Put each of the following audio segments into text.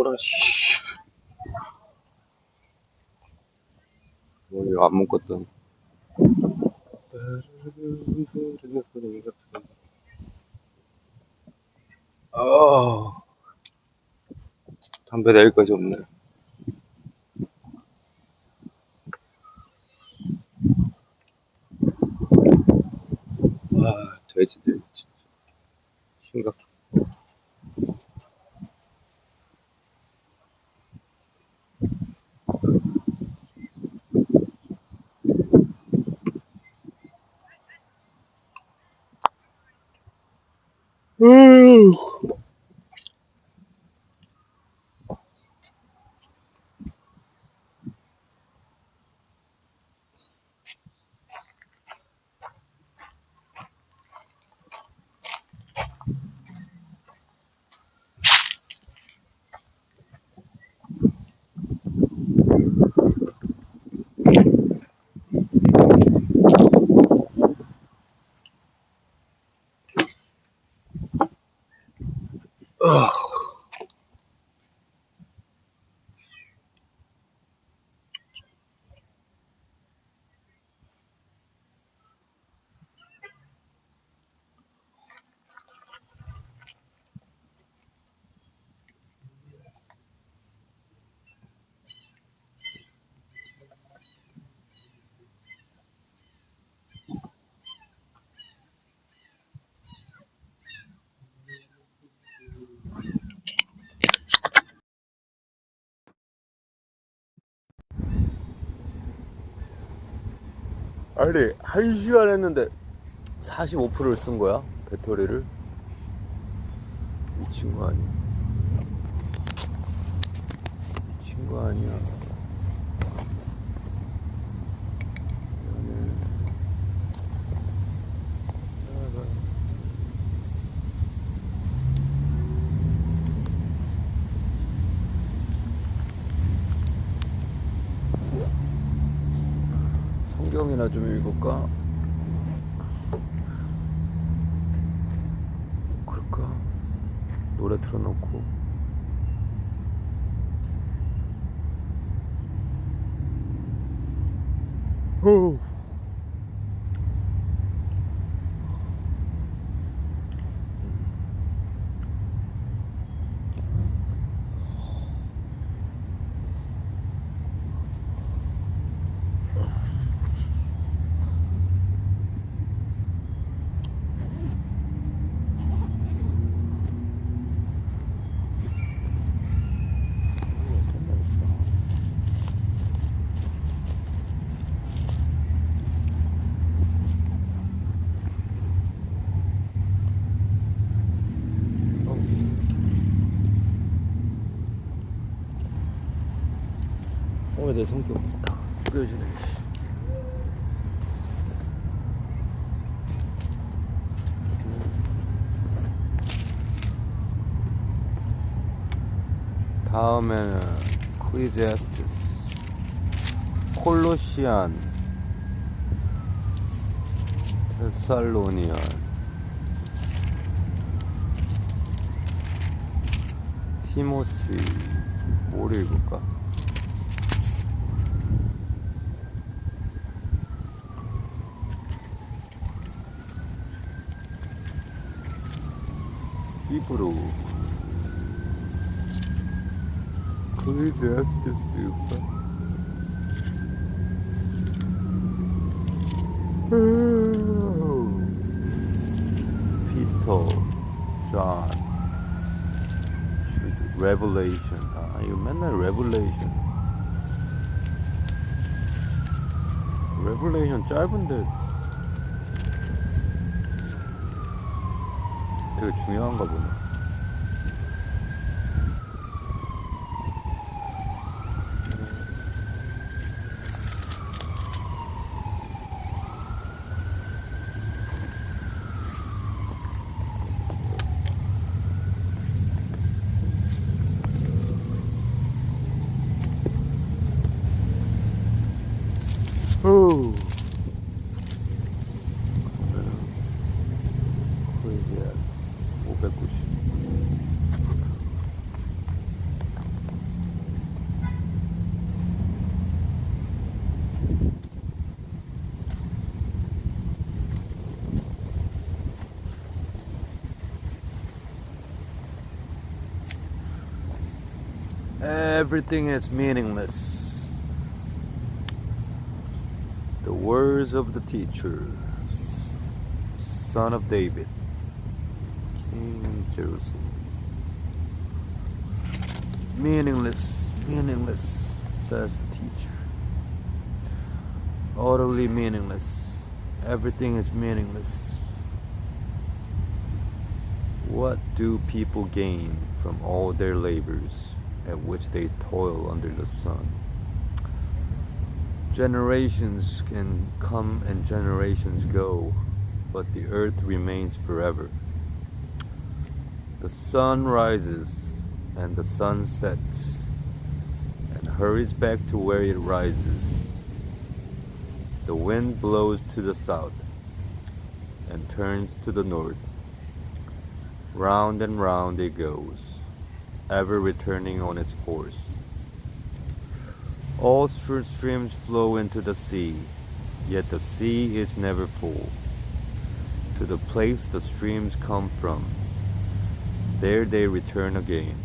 먹어라, 씨. 오늘 아무것도. 아, 담배 내일까지 없네. 아, 돼지들, 진짜. 심각해. 음. 아, 아니, 1시간 했는데 45%를 쓴 거야? 배터리를? 미친 거 아니야? 미친 거 아니야? 성경이나 좀 읽을까? 그럴까? 노래 틀어놓고. 후. 내 성격 딱 뿌려지네. 다음에는 클리제스티스, 콜로시안, 테살로니안, 티모시. 뭐를 읽을까? 히브루, 클리제스티스. 피터, 존, 주드, 레블레이션. 아, 이거 맨날 레블레이션. 레블레이션 짧은데 되게 중요한가 보네. 후. 거의 이제 590. Everything is meaningless. The words of the teacher, son of David, King Jerusalem. Meaningless, meaningless, says the teacher. Utterly meaningless. Everything is meaningless. What do people gain from all their labors at which they toil under the sun? Generations can come and generations go, but the earth remains forever. The sun rises and the sun sets and hurries back to where it rises. The wind blows to the south and turns to the north. Round and round it goes, ever returning on its course. All streams flow into the sea, yet the sea is never full. To the place the streams come from, there they return again.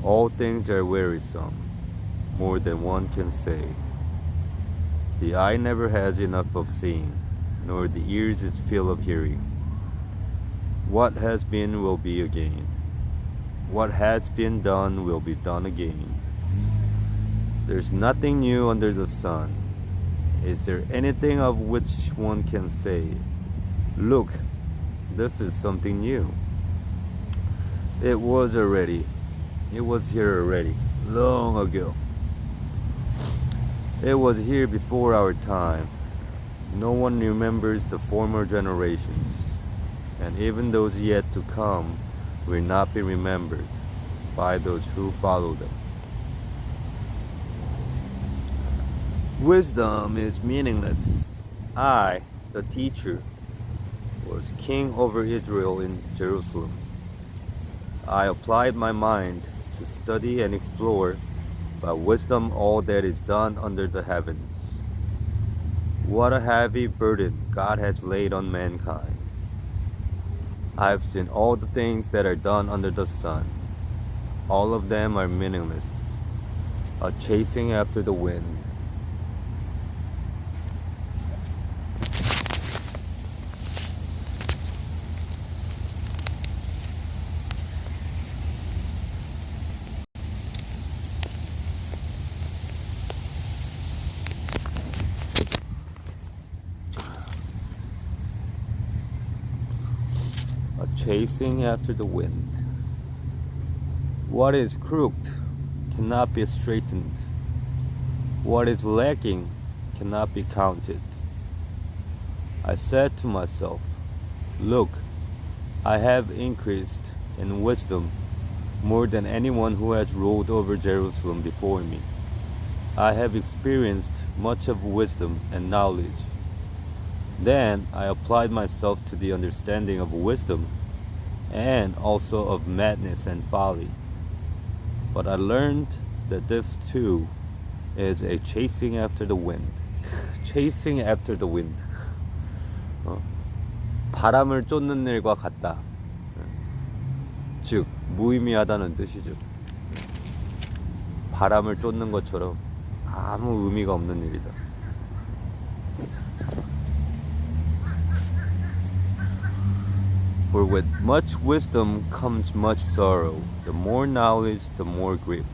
All things are wearisome, more than one can say. The eye never has enough of seeing, nor the ears its fill of hearing. What has been will be again. What has been done will be done again. There's nothing new under the sun. Is there anything of which one can say, "Look, this is something new"? It was here already, long ago. It was here before our time. No one remembers the former generations, and even those yet to come will not be remembered by those who follow them. Wisdom is meaningless. I, the teacher, was king over Israel in Jerusalem. I applied my mind to study and explore by wisdom all that is done under the heavens. What a heavy burden God has laid on mankind. I have seen all the things that are done under the sun. All of them are meaningless, a chasing after the wind. Chasing after the wind. What is crooked cannot be straightened. What is lacking cannot be counted. I said to myself, "Look, I have increased in wisdom more than anyone who has ruled over Jerusalem before me. I have experienced much of wisdom and knowledge." Then I applied myself to the understanding of wisdom and also of madness and folly. But I learned that this too is a chasing after the wind. Chasing after the wind. 바람을 쫓는 일과 같다. 즉, 무의미하다는 뜻이죠. 바람을 쫓는 것처럼 아무 의미가 없는 일이다. For with much wisdom comes much sorrow. The more knowledge, the more grief.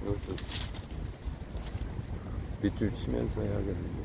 이것도 밑줄 치면서 해야겠는데.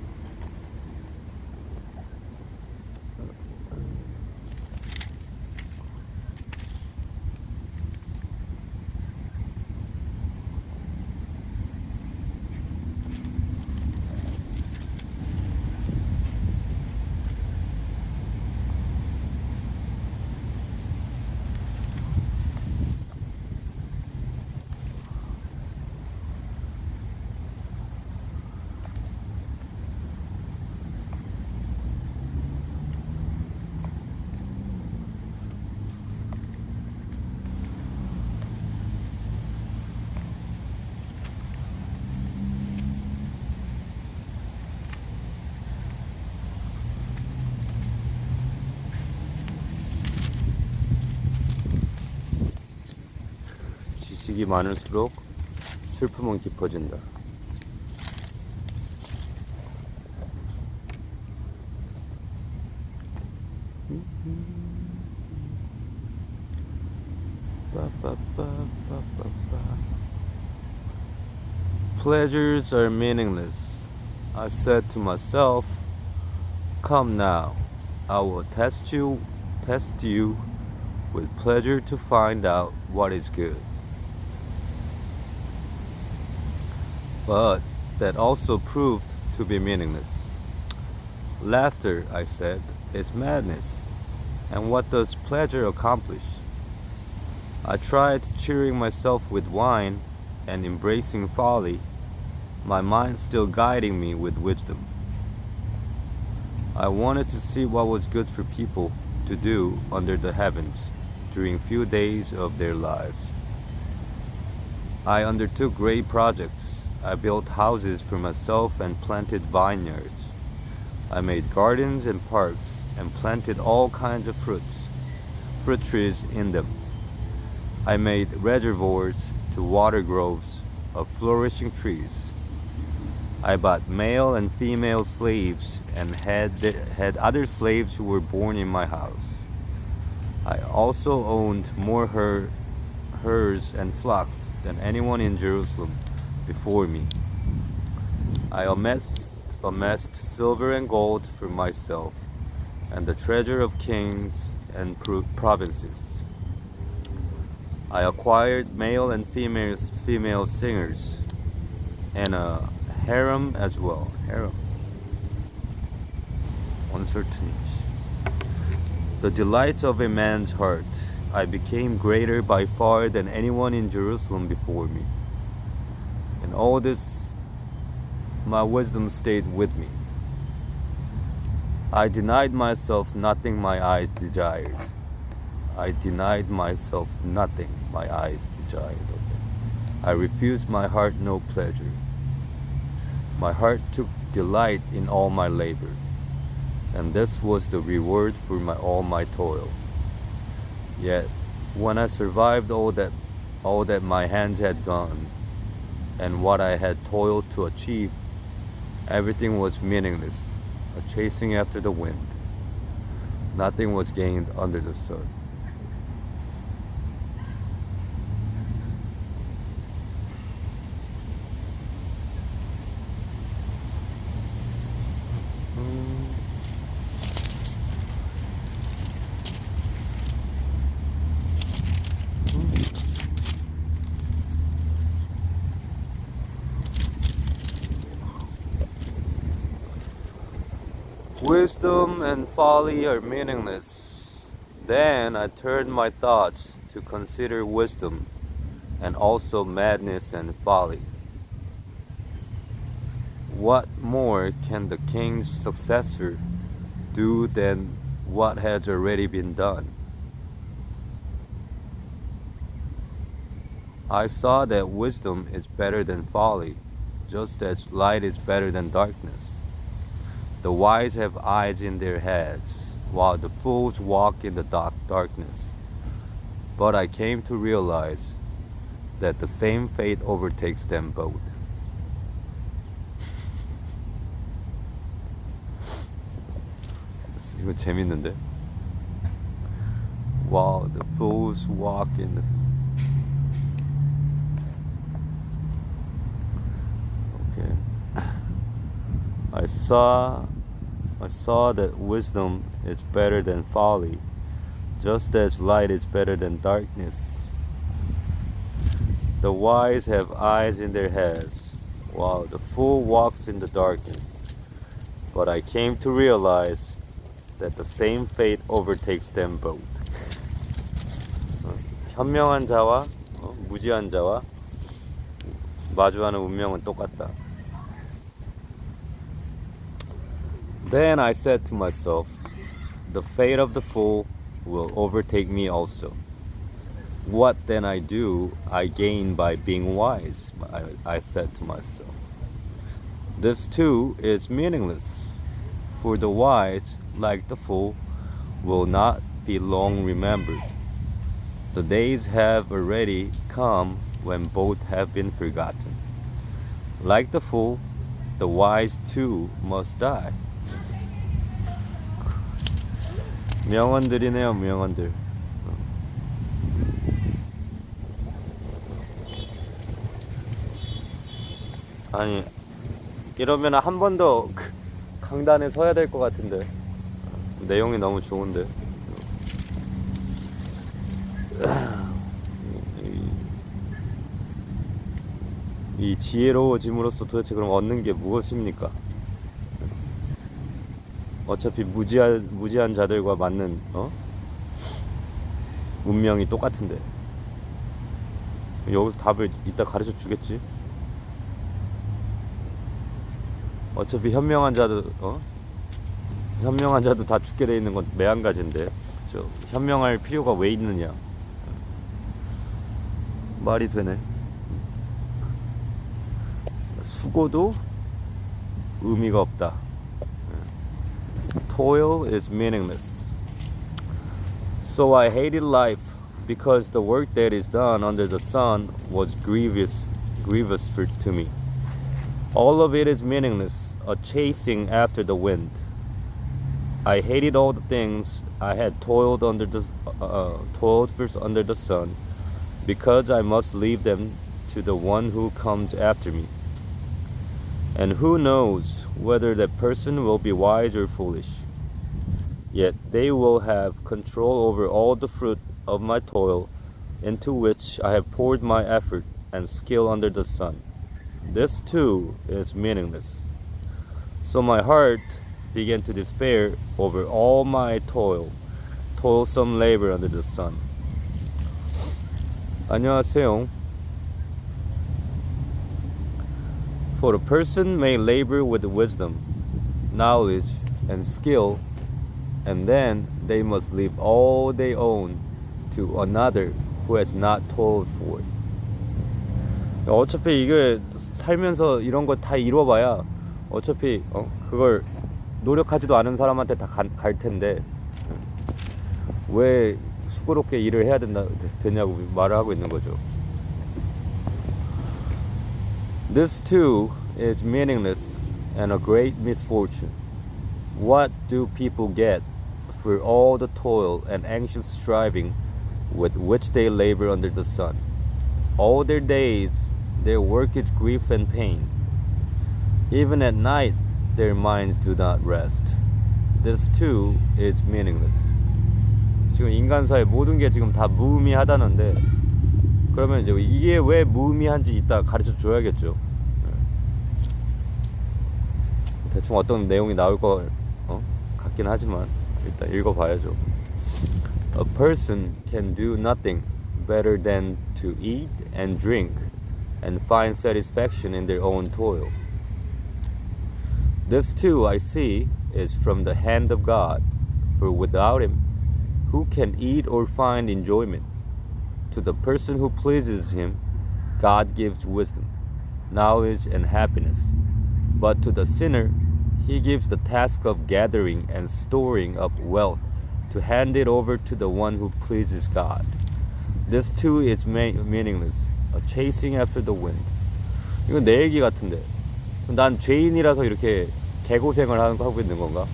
지식이 많을수록 슬픔은 깊어진다. Pleasures are meaningless. I said to myself, come now, I will test you with pleasure to find out what is good. But that also proved to be meaningless. Laughter, I said, is madness. And what does pleasure accomplish? I tried cheering myself with wine and embracing folly, my mind still guiding me with wisdom. I wanted to see what was good for people to do under the heavens during few days of their lives. I undertook great projects. I built houses for myself and planted vineyards. I made gardens and parks and planted all kinds of fruit trees in them. I made reservoirs to water groves of flourishing trees. I bought male and female slaves and had other slaves who were born in my house. I also owned more herds and flocks than anyone in Jerusalem before me. I amassed silver and gold for myself and the treasure of kings and provinces. I acquired male and female singers and a harem as well. Harem. Uncertain. The delights of a man's heart. I became greater by far than anyone in Jerusalem before me. In all this, my wisdom stayed with me. I denied myself nothing my eyes desired. I denied myself nothing my eyes desired. I refused my heart no pleasure. My heart took delight in all my labor, and this was the reward for all my toil. Yet, when I survived all that my hands had done, and what I had toiled to achieve, everything was meaningless, a chasing after the wind. Nothing was gained under the sun. Wisdom and folly are meaningless. Then I turned my thoughts to consider wisdom and also madness and folly. What more can the king's successor do than what has already been done? I saw that wisdom is better than folly, just as light is better than darkness. The wise have eyes in their heads, while the fools walk in the darkness. But I came to realize that the same fate overtakes them both. 이거 재밌는데? While the fools walk in the... Okay. I saw that wisdom is better than folly, just as light is better than darkness. The wise have eyes in their heads, while the fool walks in the darkness. But I came to realize that the same fate overtakes them both. 현명한 자와 무지한 자와 마주하는 운명은 똑같다. Then I said to myself, the fate of the fool will overtake me also. What then I gain by being wise, I said to myself. This too is meaningless, for the wise, like the fool, will not be long remembered. The days have already come when both have been forgotten. Like the fool, the wise too must die. 명언들이네요, 명언들. 아니, 이러면 한 번 더 강단에 서야 될 것 같은데. 내용이 너무 좋은데. 이 지혜로워짐으로써 도대체 그럼 얻는 게 무엇입니까? 어차피 무지한 자들과 맞는 운명이 똑같은데. 여기서 답을 이따 가르쳐 주겠지? 어차피 현명한 자도 다 죽게 돼 있는 건 매한가지인데 현명할 필요가 왜 있느냐? 말이 되네. 수고도 의미가 없다. Toil is meaningless. So I hated life because the work that is done under the sun was grievous to me. All of it is meaningless, a chasing after the wind. I hated all the things I had toiled first under the sun, because I must leave them to the one who comes after me. And who knows whether that person will be wise or foolish? Yet they will have control over all the fruit of my toil, into which I have poured my effort and skill under the sun. This too is meaningless. So my heart began to despair over all my toilsome labor under the sun. 안녕하세요. For a person may labor with wisdom, knowledge, and skill, and then they must leave all they own to another who has not toiled for it. 어차피 이게 살면서 이런 거 다 이뤄봐야 어차피 그걸 노력하지도 않은 사람한테 다 갈 텐데 왜 수고롭게 일을 해야 되냐고 말을 하고 있는 거죠. This too is meaningless and a great misfortune. What do people get for all the toil and anxious striving with which they labor under the sun? All their days, their work is grief and pain. Even at night, their minds do not rest. This too is meaningless. 지금 인간사의 모든 게 지금 다 무의미하다는데, 그러면 이제 이게 왜 무의미한지 이따 가르쳐 줘야겠죠. 대충 어떤 내용이 나올 것 같긴 하지만 일단 읽어봐야죠. A person can do nothing better than to eat and drink and find satisfaction in their own toil. This too, I see, is from the hand of God, for without Him, who can eat or find enjoyment? To the person who pleases Him, God gives wisdom, knowledge, and happiness. But to the sinner, He gives the task of gathering and storing up wealth to hand it over to the one who pleases God. This too is meaningless, a chasing after the wind. 이건 내 얘기 같은데. 난 죄인이라서 이렇게 개고생을 하고 있는 건가?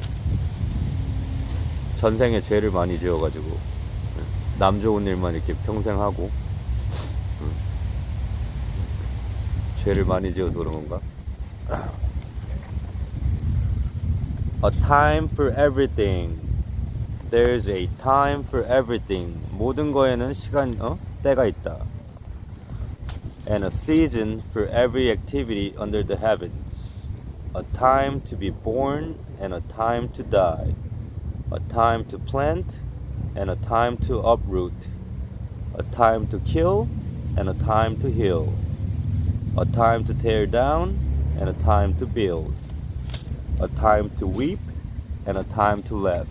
전생에 죄를 많이 지어가지고 남 좋은 일만 이렇게 평생 하고 죄를 많이 지어서 그런 건가? A time for everything. There's a time for everything. 모든 거에는 때가 있다. And a season for every activity under the heavens. A time to be born and a time to die. A time to plant and a time to uproot. A time to kill and a time to heal. A time to tear down and a time to build. A time to weep and a time to laugh.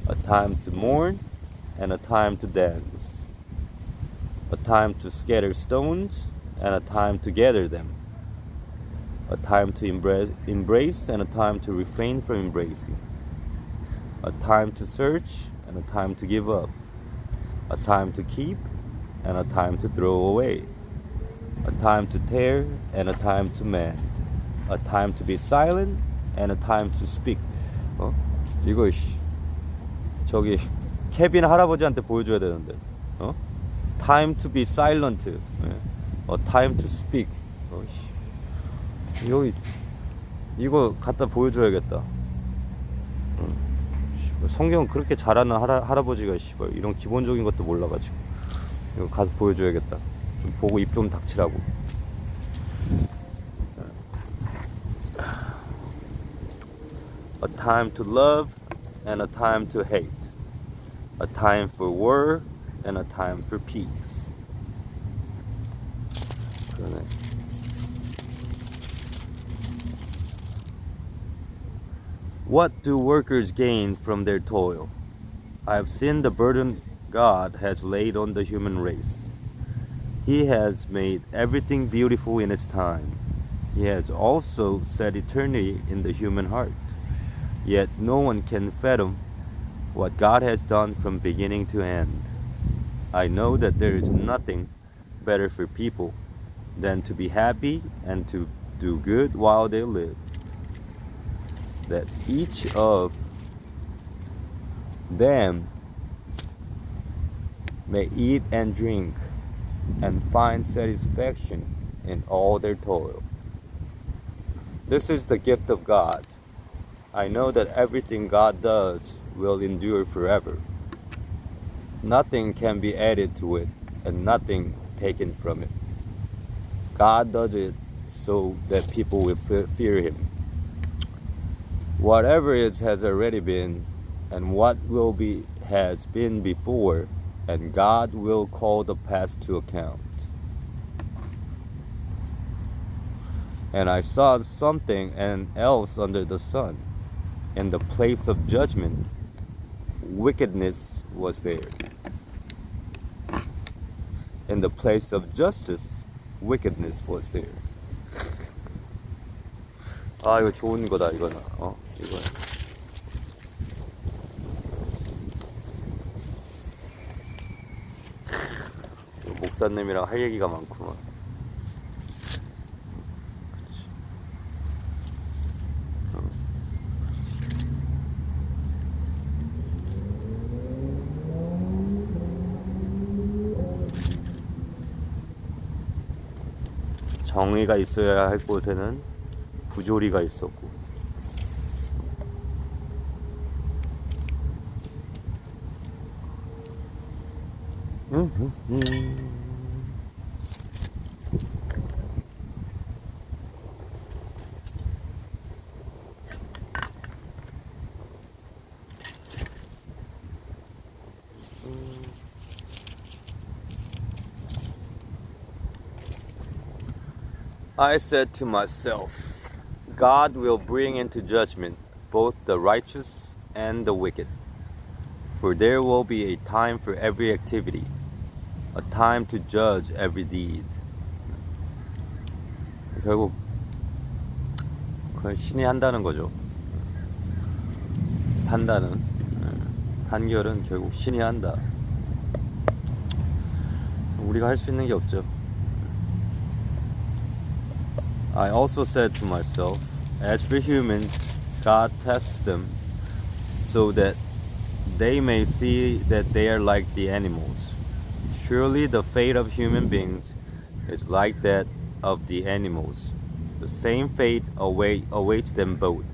A time to mourn and a time to dance. A time to scatter stones and a time to gather them. A time to embrace and a time to refrain from embracing. A time to search and a time to give up. A time to keep and a time to throw away. A time to tear and a time to mend. A time to be silent and a time to speak. 이거 저기 케빈 할아버지한테 보여줘야 되는데. Time to be silent. A time to speak. 여기 이거 갖다 보여줘야겠다. 성경 그렇게 잘하는 할아버지가 이런 기본적인 것도 몰라가지고 이거 가서 보여줘야겠다. 좀 보고 입 좀 닥치라고. A time to love and a time to hate. A time for war and a time for peace. 그러네. What do workers gain from their toil? I have seen the burden God has laid on the human race. He has made everything beautiful in its time. He has also set eternity in the human heart. Yet no one can fathom what God has done from beginning to end. I know that there is nothing better for people than to be happy and to do good while they live. That each of them may eat and drink and find satisfaction in all their toil. This is the gift of God. I know that everything God does will endure forever. Nothing can be added to it and nothing taken from it. God does it so that people will fear Him. Whatever is has already been, and what will be has been before, and God will call the past to account. And I saw something else under the sun. In the place of judgment, wickedness was there. In the place of justice, wickedness was there. 아, 이거 좋은 거다, 이거는. 이거. 목사님이랑 할 얘기가 많구만. 정의가 있어야 할 곳에는 부조리가 있었고. I said to myself, God will bring into judgment both the righteous and the wicked. For there will be a time for every activity, a time to judge every deed. 결국 그건 신이 한다는 거죠. 판결은 결국 신이 한다. 우리가 할 수 있는 게 없죠. I also said to myself, as for humans, God tests them so that they may see that they are like the animals. Surely the fate of human beings is like that of the animals. The same fate awaits them both.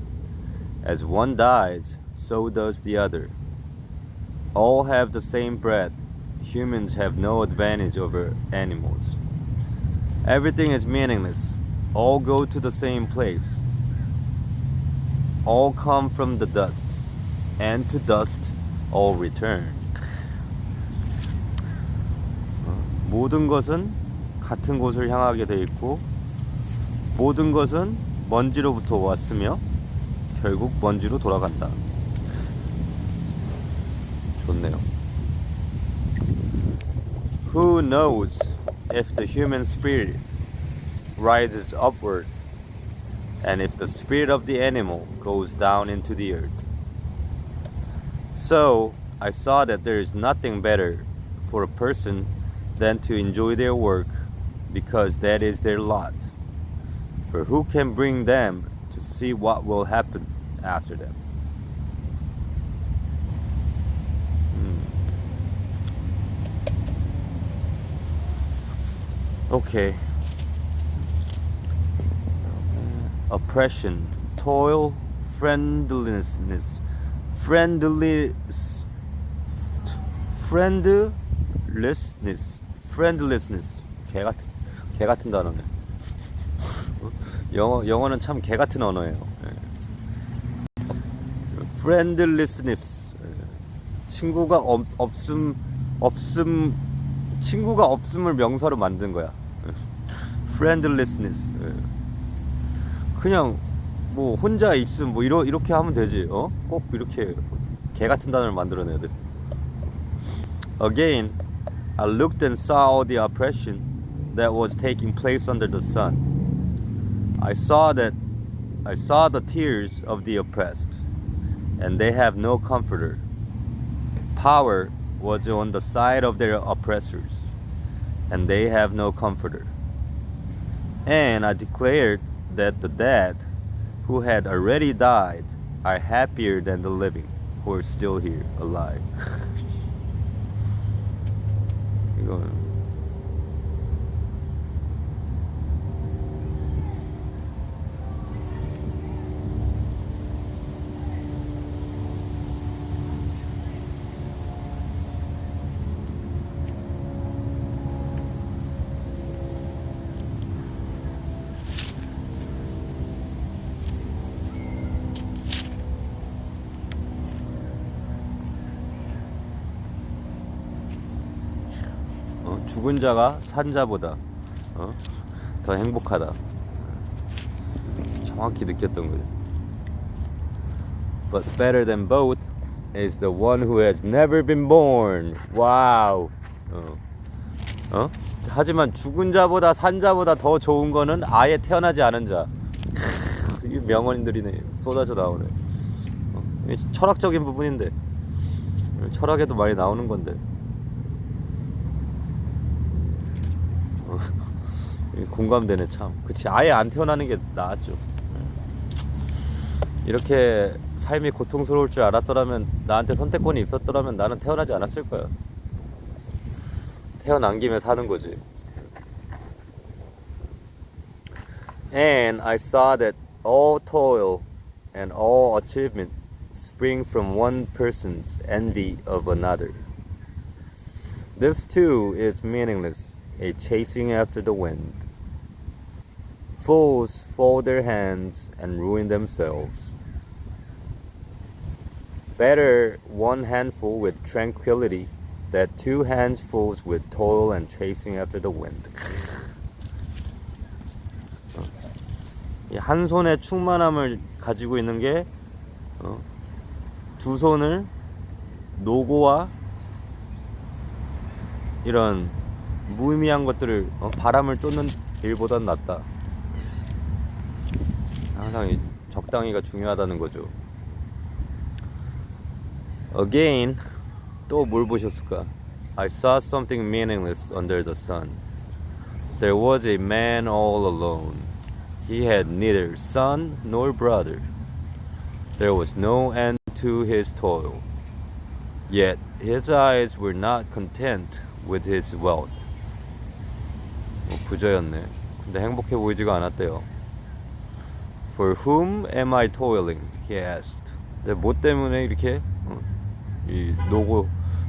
As one dies, so does the other. All have the same breath. Humans have no advantage over animals. Everything is meaningless. All go to the same place. All come from the dust, and to dust all return. 모든 것은 같은 곳을 향하게 돼 있고, 모든 것은 먼지로부터 왔으며 결국 먼지로 돌아간다. 좋네요. Who knows if the human spirit rises upward, and if the spirit of the animal goes down into the earth. So I saw that there is nothing better for a person than to enjoy their work, because that is their lot. For who can bring them to see what will happen after them? Okay. Oppression, toil, friendlessness, 개 같은 단어네. 영어는 참 개 같은 언어예요. friendlessness, 친구가 없음을 명사로 만든 거야. friendlessness. 그냥 뭐 혼자 있음 뭐 이렇게 하면 되지. 꼭 이렇게 개 같은 단어를 만들어내야 돼. Again, I looked and saw all the oppression that was taking place under the sun. I saw the tears of the oppressed, and they have no comforter. Power was on the side of their oppressors, and they have no comforter. And I declared that the dead who had already died are happier than the living who are still here alive. 이거는 죽은 자가 산 자보다 더 행복하다. 정확히 느꼈던 거죠. But better than both is the one who has never been born. 와우. 하지만 죽은 자보다 산 자보다 더 좋은 거는 아예 태어나지 않은 자. 이게 명언들이네. 쏟아져 나오네. 철학적인 부분인데 철학에도 많이 나오는 건데. 공감되네 참. 그치, 아예 안 태어나는 게 나았죠. 이렇게 삶이 고통스러울 줄 알았더라면, 나한테 선택권이 있었더라면 나는 태어나지 않았을 거야. 태어난 김에 사는 거지. And I saw that all toil and all achievement spring from one person's envy of another. This too is meaningless, a chasing after the wind. Fools fold their hands and ruin themselves. Better one handful with tranquility than two handfuls with toil and chasing after the wind. 한 손에 충만함을 가지고 있는 게 두 손을 노고와 이런 무의미한 것들을 바람을 쫓는 일보단 낫다. 항상 적당히가 중요하다는 거죠. Again, 또 뭘 보셨을까? I saw something meaningless under the sun. There was a man all alone. He had neither son nor brother. There was no end to his toil. Yet his eyes were not content with his wealth. 부자였네. 근데 행복해 보이지가 않았대요. For whom am I toiling? He asked. 근데 뭐 때문에 이렇게 이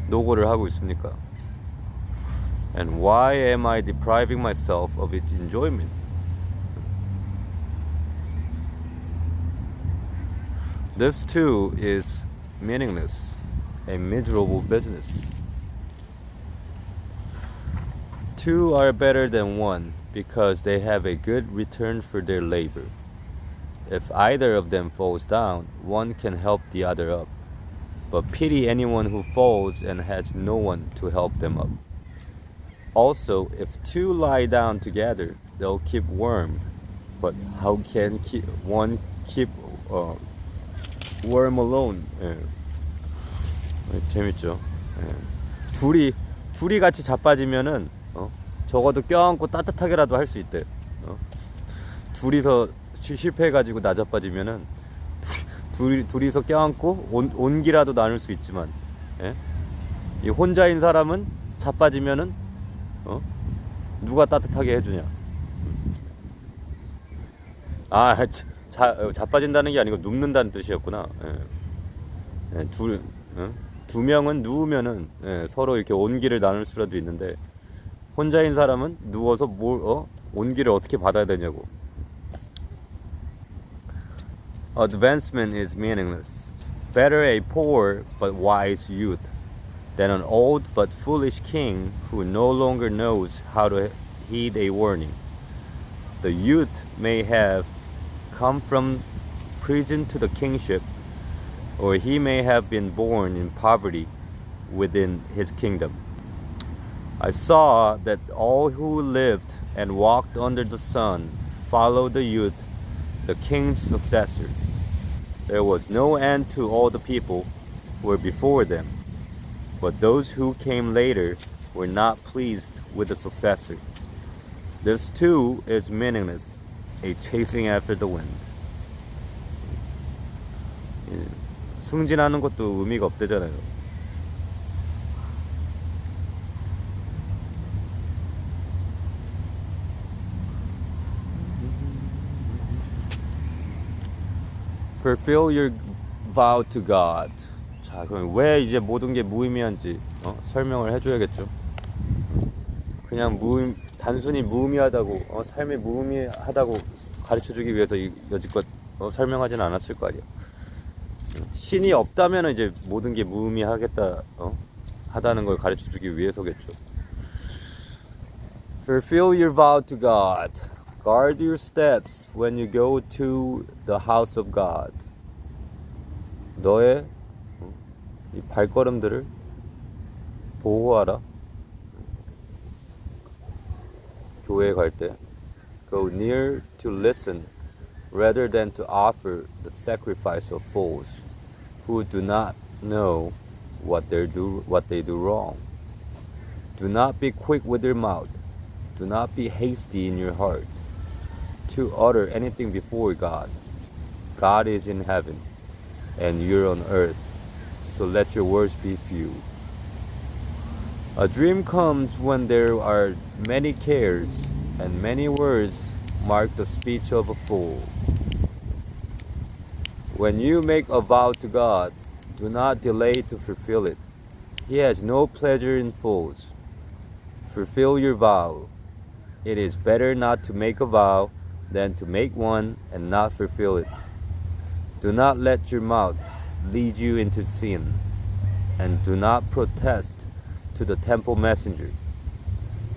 노고를 하고 있습니까? And why am I depriving myself of its enjoyment? This too is meaningless, a miserable business. Two are better than one because they have a good return for their labor. If either of them falls down, one can help the other up. But pity anyone who falls and has no one to help them up. Also, if two lie down together, they'll keep warm. But how can one keep warm alone? 재밌죠. 둘이 같이 자빠지면은 적어도 껴안고 따뜻하게라도 할 수 있대. 둘이서 실패해가지고 나자빠지면은 둘이서 껴안고 온기라도 나눌 수 있지만, 예? 이 혼자인 사람은 자빠지면은 누가 따뜻하게 해주냐. 자빠진다는 게 아니고 눕는다는 뜻이었구나. 예. 예, 두 명은 누우면은, 예, 서로 이렇게 온기를 나눌 수라도 있는데, 혼자인 사람은 누워서 온기를 어떻게 받아야 되냐고. Advancement is meaningless. Better a poor but wise youth than an old but foolish king who no longer knows how to heed a warning. The youth may have come from prison to the kingship, or he may have been born in poverty within his kingdom. I saw that all who lived and walked under the sun followed the youth, the king's successor. There was no end to all the people who were before them, but those who came later were not pleased with the successor. This too is meaningless, a chasing after the wind. 승진하는 것도 의미가 없대잖아요. Fulfill your vow to God. 자, 그럼 왜 이제 모든 게 무의미한지 설명을 해줘야겠죠. 그냥 단순히 무의미하다고, 삶이 무의미하다고 가르쳐주기 위해서 여지껏 설명하지는 않았을 거 아니에요. 신이 없다면 이제 모든 게 하다는 걸 가르쳐주기 위해서겠죠. Fulfill your vow to God. Guard your steps when you go to the house of God. 너의 이 발걸음들을 보호하라. 교회에 갈 때. Go near to listen rather than to offer the sacrifice of fools who do not know what they do wrong. Do not be quick with your mouth. Do not be hasty in your heart to utter anything before God. God is in heaven, and you're on earth, so let your words be few. A dream comes when there are many cares, and many words mark the speech of a fool. When you make a vow to God, do not delay to fulfill it. He has no pleasure in fools. Fulfill your vow. It is better not to make a vow than to make one and not fulfill it. Do not let your mouth lead you into sin, and do not protest to the temple messenger.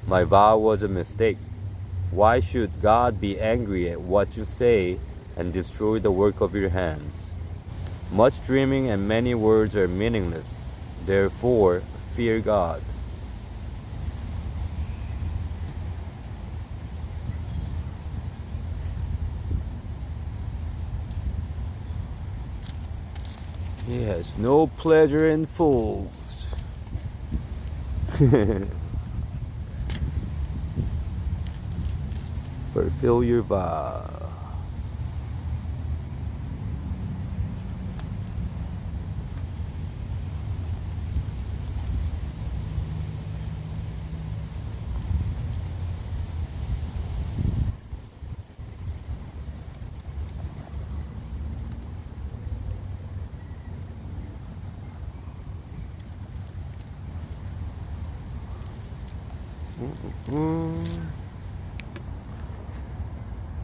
My vow was a mistake. Why should God be angry at what you say and destroy the work of your hands? Much dreaming and many words are meaningless. Therefore, fear God. He has no pleasure in fools. Fulfill your vow.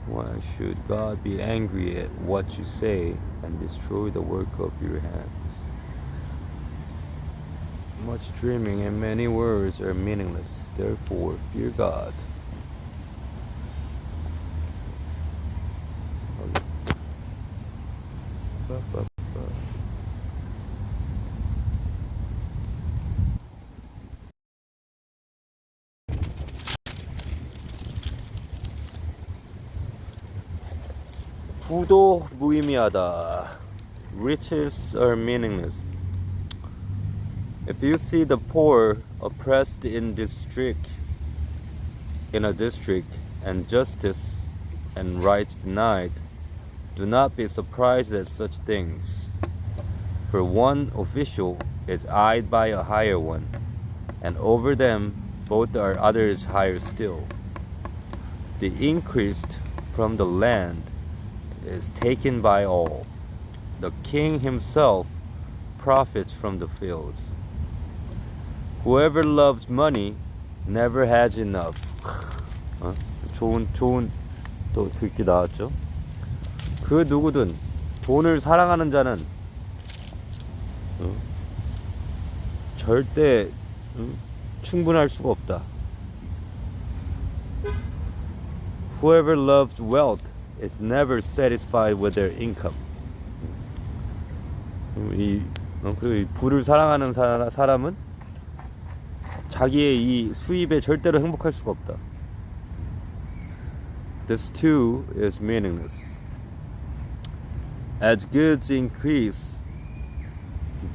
Why should God be angry at what you say and destroy the work of your hands? Much dreaming and many words are meaningless. Therefore, fear God. 부도 무의미하다. Riches are meaningless. If you see the poor oppressed in distress, in a district and justice and rights denied, do not be surprised at such things. For one official is eyed by a higher one, and over them both are others higher still. The increase from the land is taken by all. The king himself profits from the fields. Whoever loves money never has enough. 좋은 또 글귀 나왔죠. 그 누구든 돈을 사랑하는 자는 절대 충분할 수가 없다. Whoever loves wealth is never satisfied with their income. 그리고 이 부를 사랑하는 사람은 자기의 이 수입에 절대로 행복할 수가 없다. This too is meaningless. As goods increase,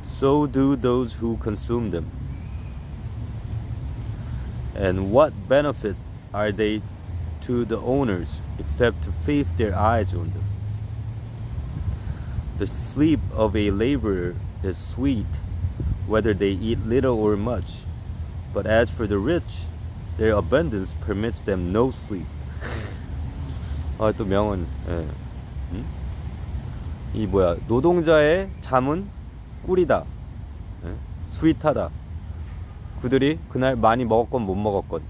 so do those who consume them. And what benefit are they to the owners except to feast their eyes on them? The sleep of a laborer is sweet, whether they eat little or much. But as for the rich, their abundance permits them no sleep. 또 명언. 이 노동자의 잠은 꿀이다. 스윗하다. 그들이 그날 많이 먹었건 못 먹었건.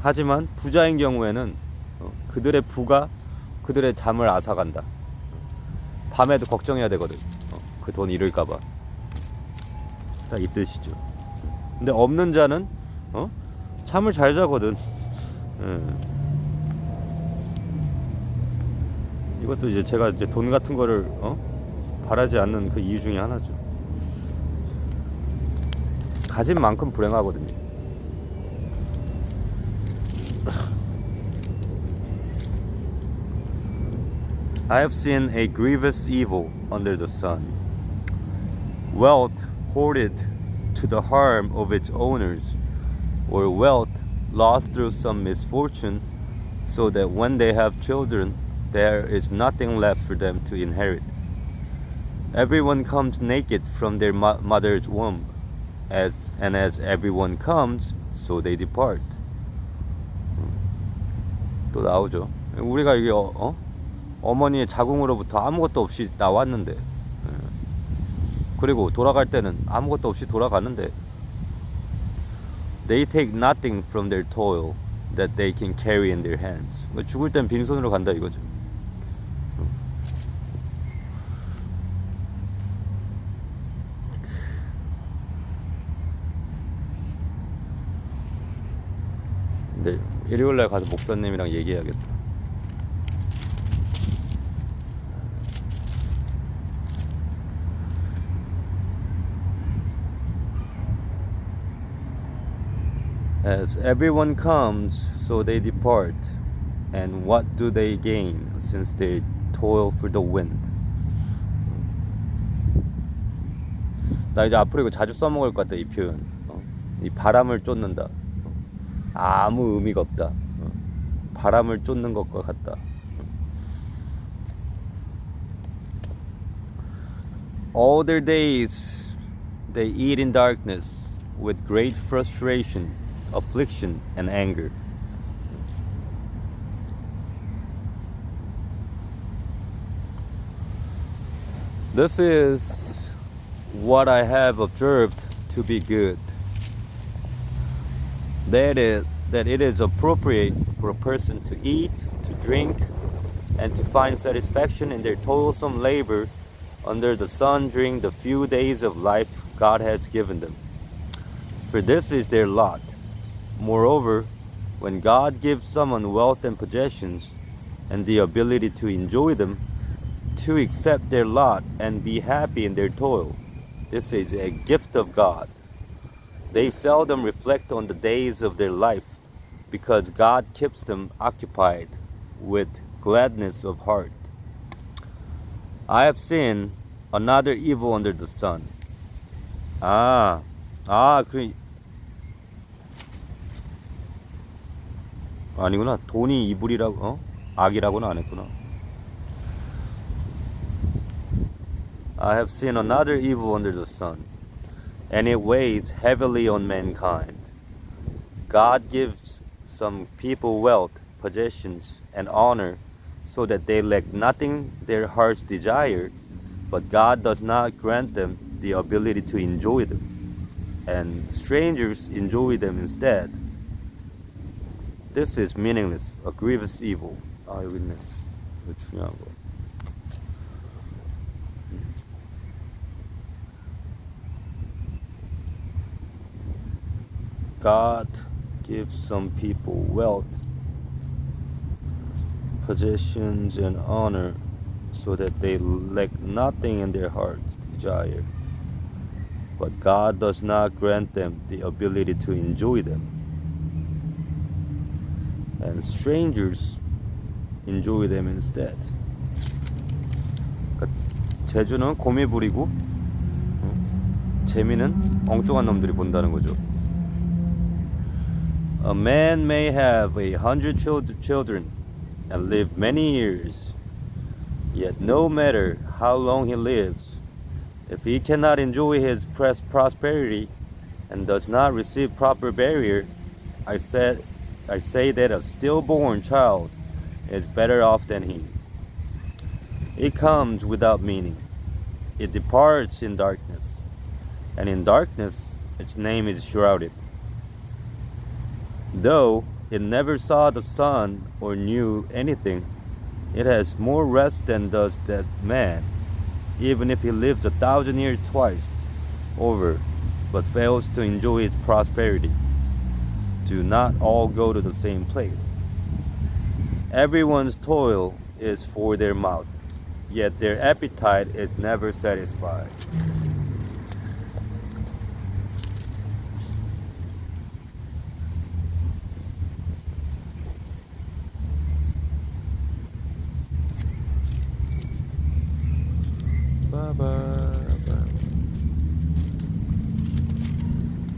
하지만 부자인 경우에는 그들의 부가 그들의 잠을 앗아간다. 밤에도 걱정해야 되거든. 그 돈 잃을까봐. 딱 이 뜻이죠. 근데 없는 자는 잠을 잘 자거든. 이것도 이제 제가 이제 돈 같은 거를 바라지 않는 그 이유 중에 하나죠. 가진 만큼 불행하거든요. I have seen a grievous evil under the sun. Wealth hoarded to the harm of its owners, or wealth lost through some misfortune, so that when they have children, there is nothing left for them to inherit. Everyone comes naked from their mother's womb, as everyone comes, so they depart. 또 나오죠. 우리가 이게 어머니의 자궁으로부터 아무것도 없이 나왔는데, 그리고 돌아갈 때는 아무것도 없이 돌아가는데, they take nothing from their toil that they can carry in their hands. 죽을 땐 빈손으로 간다 이거죠. 근데 일요일날 가서 목사님이랑 얘기해야겠다. As everyone comes, so they depart. And what do they gain, since they toil for the wind? 나 이제 앞으로 이거 자주 써먹을 것 같다, 이 표현. 이 바람을 쫓는다. 아무 의미가 없다. 바람을 쫓는 것과 같다. All their days they eat in darkness with great frustration, affliction, and anger. This is what I have observed to be good. That it is appropriate for a person to eat, to drink, and to find satisfaction in their toilsome labor under the sun during the few days of life God has given them. For this is their lot. Moreover, when God gives someone wealth and possessions, and the ability to enjoy them, to accept their lot and be happy in their toil, this is a gift of God. They seldom reflect on the days of their life, because God keeps them occupied with gladness of heart. I have seen another evil under the sun. 아니구나. 돈이 이불이라고 악이라고는 안 했구나. I have seen another evil under the sun, and it weighs heavily on mankind. God gives some people wealth, possessions, and honor so that they lack nothing their hearts desire, but God does not grant them the ability to enjoy them, and strangers enjoy them instead. This is meaningless, a grievous evil. 아, 여기 있네. 이거 중요한 거. God gives some people wealth, possessions, and honor so that they lack nothing in their heart's desire. But God does not grant them the ability to enjoy them. And strangers enjoy them instead. 그러니까 재주는 곰이 부리고 재미는 엉뚱한 놈들이 본다는 거죠. A man may have 100 children and live many years, yet no matter how long he lives, if he cannot enjoy his prosperity and does not receive proper burial, I say that a stillborn child is better off than he. It comes without meaning. It departs in darkness, and in darkness its name is shrouded. Though it never saw the sun or knew anything, it has more rest than does that man, even if he lives 1,000 years twice over, but fails to enjoy his prosperity. Do not all go to the same place. Everyone's toil is for their mouth, yet their appetite is never satisfied.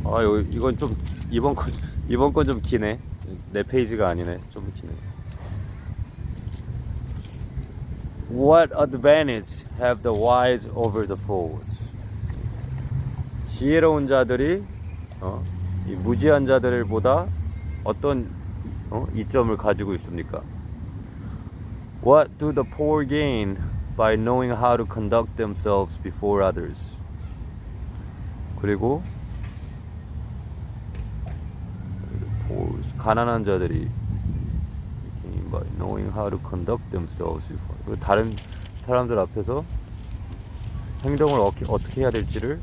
아, 이건 좀 이번 건 좀 기네. 내 페이지가 아니네. 좀 기네. What advantage have the wise over the fools? 지혜로운 자들이 이 무지한 자들보다 어떤 이점을 가지고 있습니까? What do the poor gain by knowing how to conduct themselves before others? 그리고 가난한 자들이 by knowing how to conduct themselves before 다른 사람들 앞에서 행동을 어떻게 해야 될지를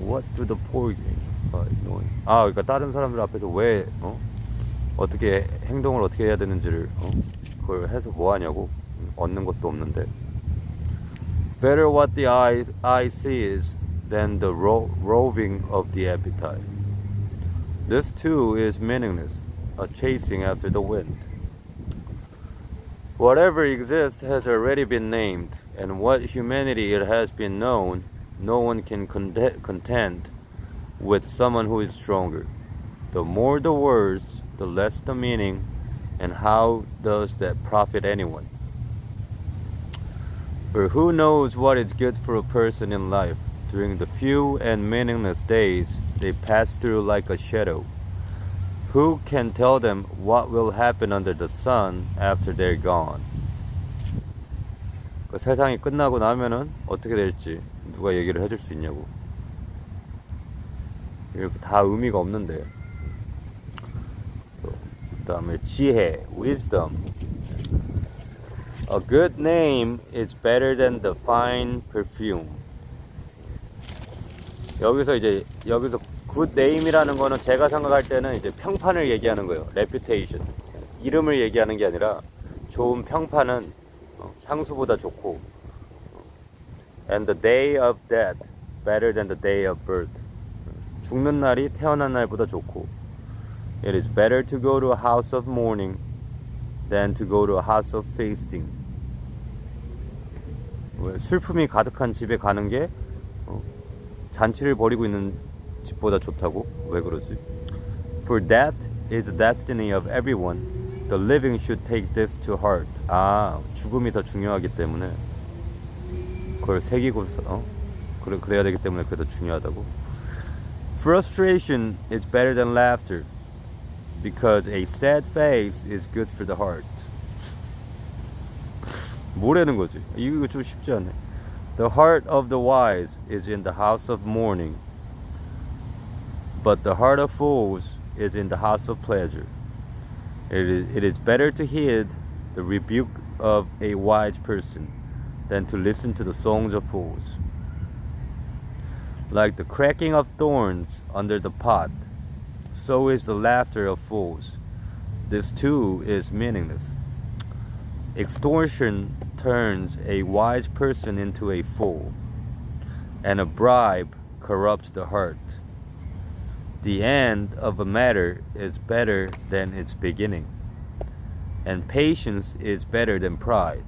what do the poor gain by knowing 그러니까 다른 사람들 앞에서 왜 어떻게 행동을 어떻게 해야 되는지를 그걸 해서 뭐 하냐고 얻는 것도 없는데 better what the eye sees than the roving of the appetite. This too is meaningless, a chasing after the wind. Whatever exists has already been named, and what humanity it has been known, no one can contend with someone who is stronger. The more the words, the less the meaning, and how does that profit anyone? For who knows what is good for a person in life? During the few and meaningless days they pass through like a shadow. Who can tell them what will happen under the sun after they're gone? 그 세상이 끝나고 나면은 어떻게 될지 누가 얘기를 해줄 수 있냐고. 이렇게 다 의미가 없는데. 그 다음에 지혜, wisdom. A good name is better than the fine perfume. 여기서 good name이라는 거는 제가 생각할 때는 이제 평판을 얘기하는 거예요. reputation. 이름을 얘기하는 게 아니라 좋은 평판은 향수보다 좋고 and the day of death better than the day of birth. 죽는 날이 태어난 날보다 좋고 it is better to go to a house of mourning than to go to a house of feasting. 슬픔이 가득한 집에 가는 게 잔치를 벌이고 있는 집보다 좋다고? 왜 그러지? For death is the destiny of everyone. The living should take this to heart. 아, 죽음이 더 중요하기 때문에 그걸 새기고서 그래야 되기 때문에 그게 더 중요하다고. Frustration is better than laughter because a sad face is good for the heart. 뭐라는 거지? 이거 좀 쉽지 않네. The heart of the wise is in the house of mourning, but the heart of fools is in the house of pleasure. It is better to heed the rebuke of a wise person than to listen to the songs of fools. Like the cracking of thorns under the pot, so is the laughter of fools. This too is meaningless. Extortion turns a wise person into a fool, and a bribe corrupts the heart. The end of a matter is better than its beginning, and patience is better than pride.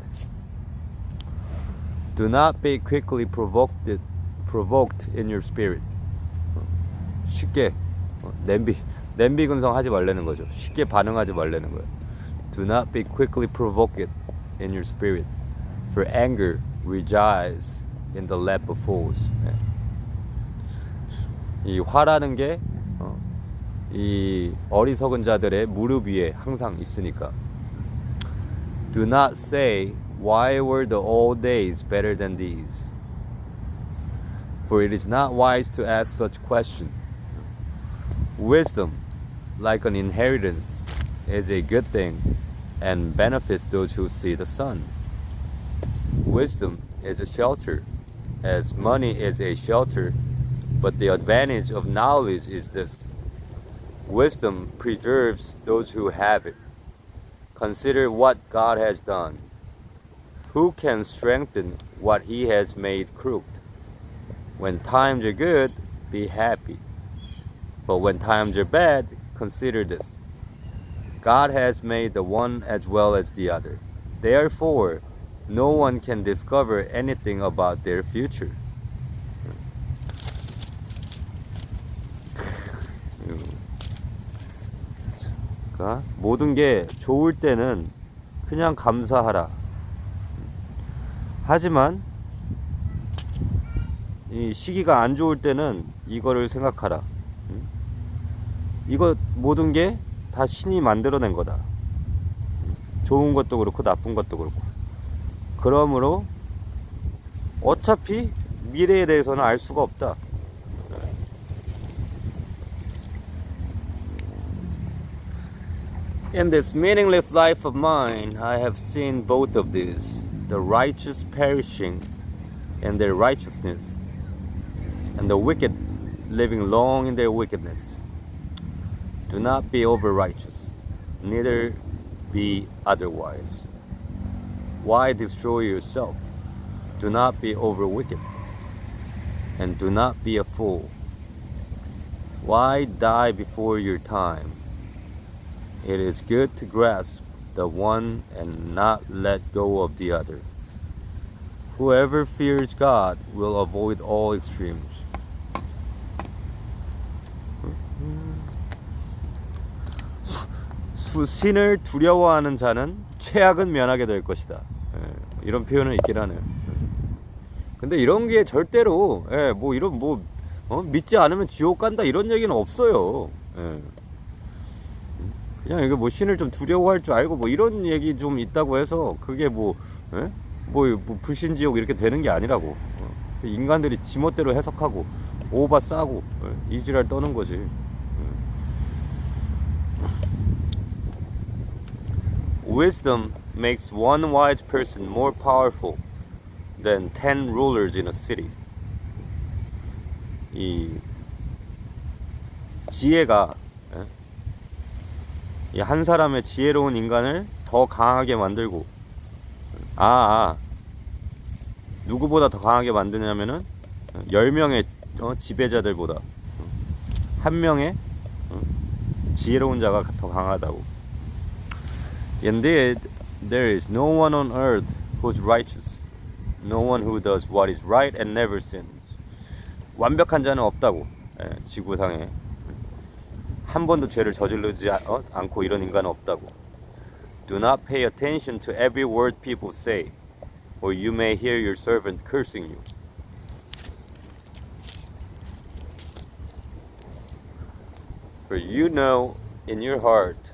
Do not be quickly provoked in your spirit. 쉽게 냄비 근성하지 말라는 거죠. 쉽게 반응하지 말라는 거예요. Do not be quickly provoked in your spirit, for anger resides in the lap of fools. 이 화라는 게 이 어리석은 자들의 무릎 위에 항상 있으니까. Do not say, why were the old days better than these? For it is not wise to ask such question. Wisdom, like an inheritance, is a good thing and benefits those who see the sun. Wisdom is a shelter, as money is a shelter, but the advantage of knowledge is this. Wisdom preserves those who have it. Consider what God has done. Who can strengthen what He has made crooked? When times are good, be happy. But when times are bad, consider this. God has made the one as well as the other. Therefore, no one can discover anything about their future. 모든 게 좋을 때는 그냥 감사하라. 하지만 이 시기가 안 좋을 때는 이거를 생각하라. 이거 모든 게 다 신이 만들어낸 거다. 좋은 것도 그렇고 나쁜 것도 그렇고. 그러므로 어차피 미래에 대해서는 알 수가 없다. In this meaningless life of mine, I have seen both of these, the righteous perishing in their righteousness, and the wicked living long in their wickedness. Do not be over righteous, neither be otherwise. Why destroy yourself? Do not be over wicked, and do not be a fool. Why die before your time? It is good to grasp the one and not let go of the other. Whoever fears God will avoid all extremes. 신을 두려워하는 자는 최악은 면하게 될 것이다. 이런 표현은 있긴 하네요. 근데 이런 게 절대로 뭐 이런 믿지 않으면 지옥 간다 이런 얘기는 없어요. 그냥 이거 뭐 신을 좀 두려워할 줄 알고 뭐 이런 얘기 좀 있다고 해서 그게 뭐 불신지옥 이렇게 되는 게 아니라고. 인간들이 지멋대로 해석하고 오바 싸고 이 지랄 떠는 거지. Wisdom makes one wise person more powerful than 10 rulers in a city. 이 지혜가 이 한 사람의 지혜로운 인간을 더 강하게 만들고 누구보다 더 강하게 만드냐면은 10명의 지배자들보다 한 명의 지혜로운 자가 더 강하다고. Indeed, there is no one on earth who is righteous, no one who does what is right and never sins. 완벽한 자는 없다고. 지구상에 한 번도 죄를 저지르지 않고 이런 인간은 없다고. Do not pay attention to every word people say, or you may hear your servant cursing you. For you know in your heart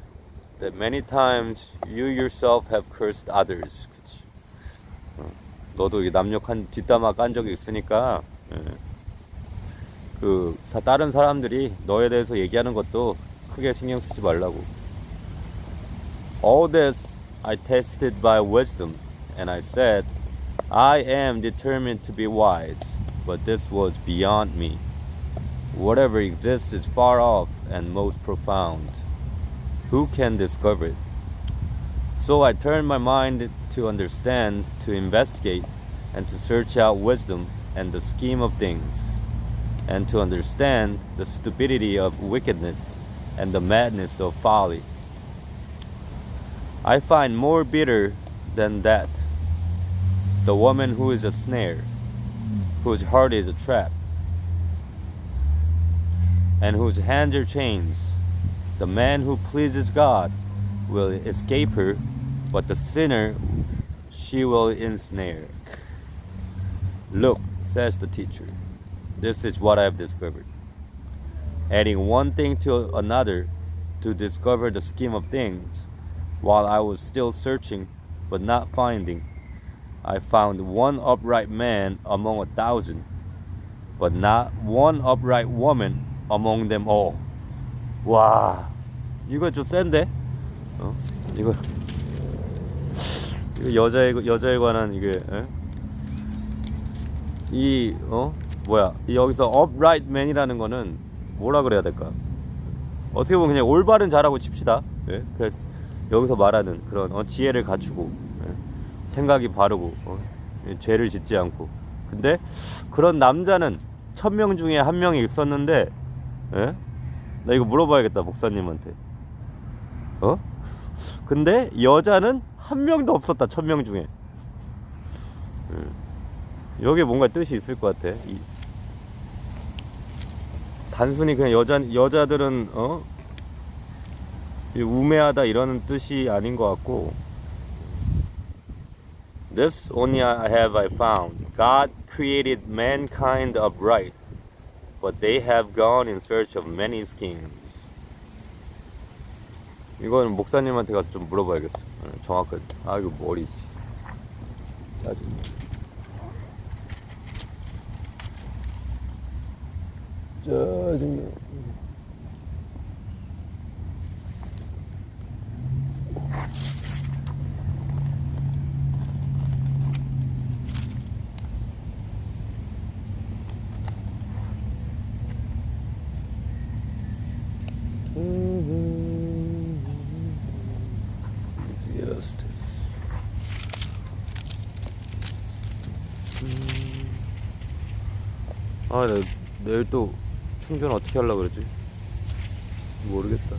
that many times you yourself have cursed others. 그치? 너도 이 남욕한 뒷담화 깐 적이 있으니까 다른 사람들이 너에 대해서 얘기하는 것도 크게 신경 쓰지 말라고. All this I tested by wisdom, and I said, I am determined to be wise, but this was beyond me. Whatever exists is far off and most profound. Who can discover it? So I turned my mind to understand, to investigate, and to search out wisdom and the scheme of things, and to understand the stupidity of wickedness and the madness of folly. I find more bitter than that the woman who is a snare, whose heart is a trap, and whose hands are chains. The man who pleases God will escape her, but the sinner she will ensnare. Look, says the teacher, this is what I have discovered. Adding one thing to another to discover the scheme of things, while I was still searching but not finding, I found one upright man among 1,000, but not one upright woman among them all. 와, 이거 좀 센데? 이거 여자에 관한 이게 여기서 upright man이라는 거는 뭐라 그래야 될까? 어떻게 보면 그냥 올바른 자라고 칩시다. 예? 여기서 말하는 그런 지혜를 갖추고 생각이 바르고 죄를 짓지 않고. 근데 그런 남자는 1,000명 중에 한 명이 있었는데, 예? 나 이거 물어봐야겠다 목사님한테. 근데 여자는 한 명도 없었다 1,000명 중에. 여기에 뭔가 뜻이 있을 것 같아. 단순히 그냥 여자들은 우매하다 이러는 뜻이 아닌 것 같고. This only have I found. God created mankind upright, but they have gone in search of many schemes. 이거는 목사님한테 가서 좀 물어봐야겠어. 정확하게. 이거 머리 짜증나. 짜증나. 내일 또 충전 어떻게 하려고 그러지? 모르겠다.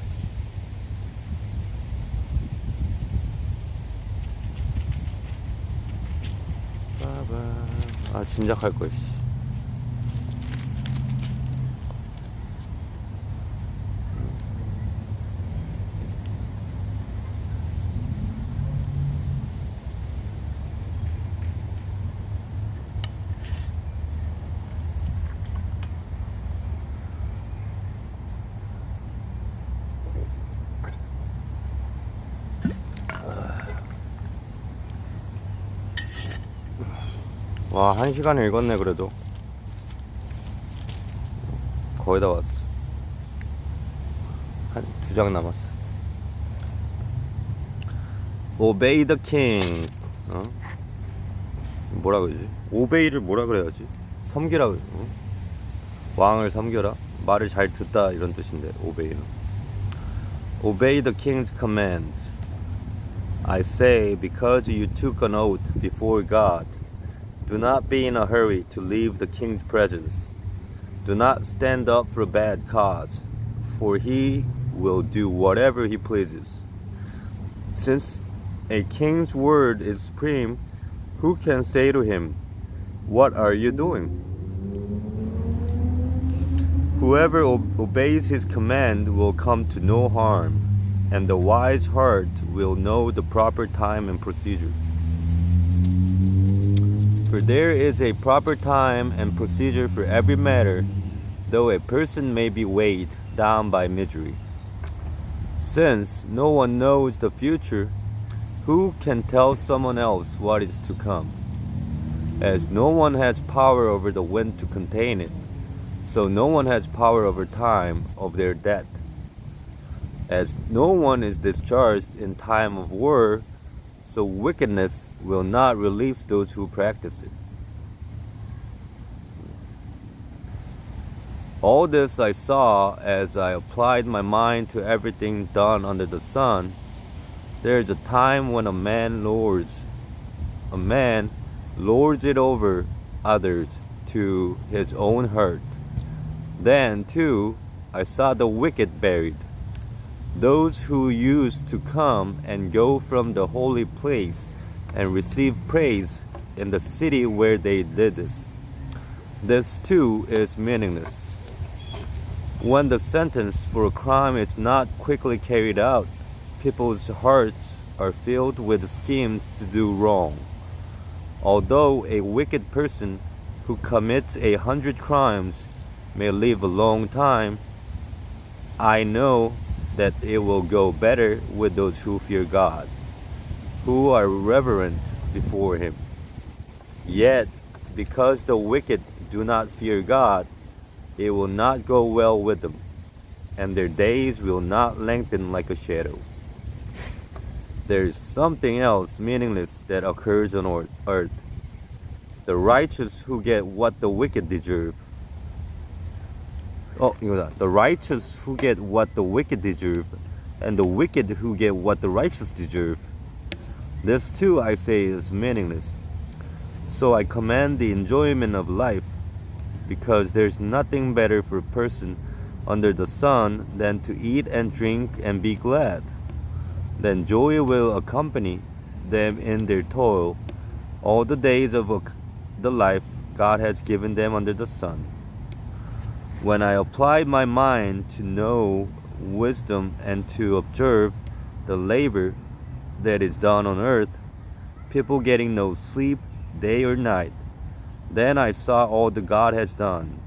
진작 할 거야. 와, 1시간을 읽었네. 그래도 거의 다 왔어. 한 2장 남았어. Obey the king. 뭐라 그러지? Obey를 뭐라 그래야지? 섬기라. 왕을 섬겨라. 말을 잘 듣다 이런 뜻인데 obey는. Obey the king's command. I say because you took an oath before God. Do not be in a hurry to leave the king's presence. Do not stand up for a bad cause, for he will do whatever he pleases. Since a king's word is supreme, who can say to him, "What are you doing?" Whoever obeys his command will come to no harm, and the wise heart will know the proper time and procedure. For there is a proper time and procedure for every matter, though a person may be weighed down by misery. Since no one knows the future, who can tell someone else what is to come? As no one has power over the wind to contain it, so no one has power over time of their death. As no one is discharged in time of war, so wickedness will not release those who practice it. All this I saw as I applied my mind to everything done under the sun. There is a time when a man lords it over others to his own hurt. Then, too, I saw the wicked buried, those who used to come and go from the holy place and receive praise in the city where they did this. This, too, is meaningless. When the sentence for a crime is not quickly carried out, people's hearts are filled with schemes to do wrong. Although a wicked person who commits 100 crimes may live a long time, I know that it will go better with those who fear God, who are reverent before Him. Yet, because the wicked do not fear God, it will not go well with them, and their days will not lengthen like a shadow. There is something else meaningless that occurs on earth. The righteous who get what the wicked deserve. The righteous who get what the wicked deserve, and the wicked who get what the righteous deserve. This too, I say, is meaningless. So I command the enjoyment of life, because there's nothing better for a person under the sun than to eat and drink and be glad. Then joy will accompany them in their toil all the days of the life God has given them under the sun. When I apply my mind to know wisdom and to observe the labor that is done on earth, people getting no sleep day or night, then I saw all that God has done.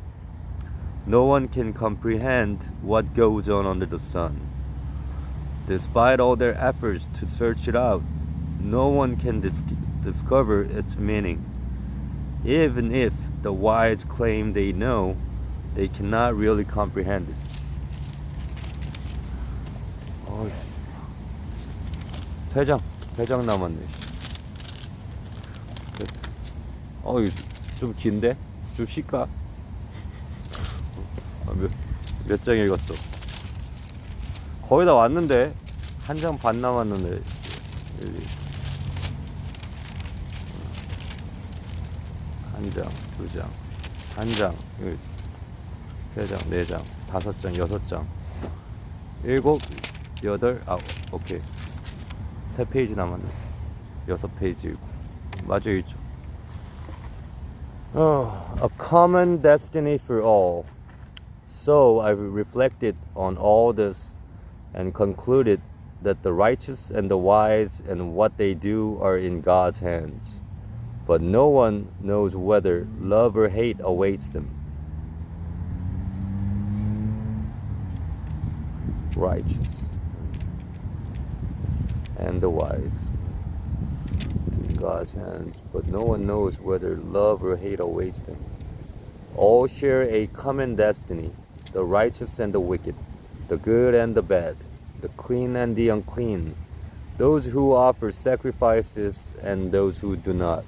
No one can comprehend what goes on under the sun. Despite all their efforts to search it out, no one can discover its meaning. Even if the wise claim they know, they cannot really comprehend it. 세 장 남았네. 좀 긴데? 좀 쉴까? 몇 장 읽었어? 거의 다 왔는데? 한 장 반 남았는데. 한 장, 두 장, 한 장, 세 장, 네 장, 다섯 장, 여섯 장, 일곱, 여덟, 아홉. 오케이. 세 페이지 남았네. 여섯 페이지. 마저 읽죠. A common destiny for all. So I reflected on all this and concluded that the righteous and the wise and what they do are in God's hands. But no one knows whether love or hate awaits them. Righteous and the wise in God's hands, but no one knows whether love or hate awaits them. All share a common destiny, the righteous and the wicked, the good and the bad, the clean and the unclean, those who offer sacrifices and those who do not.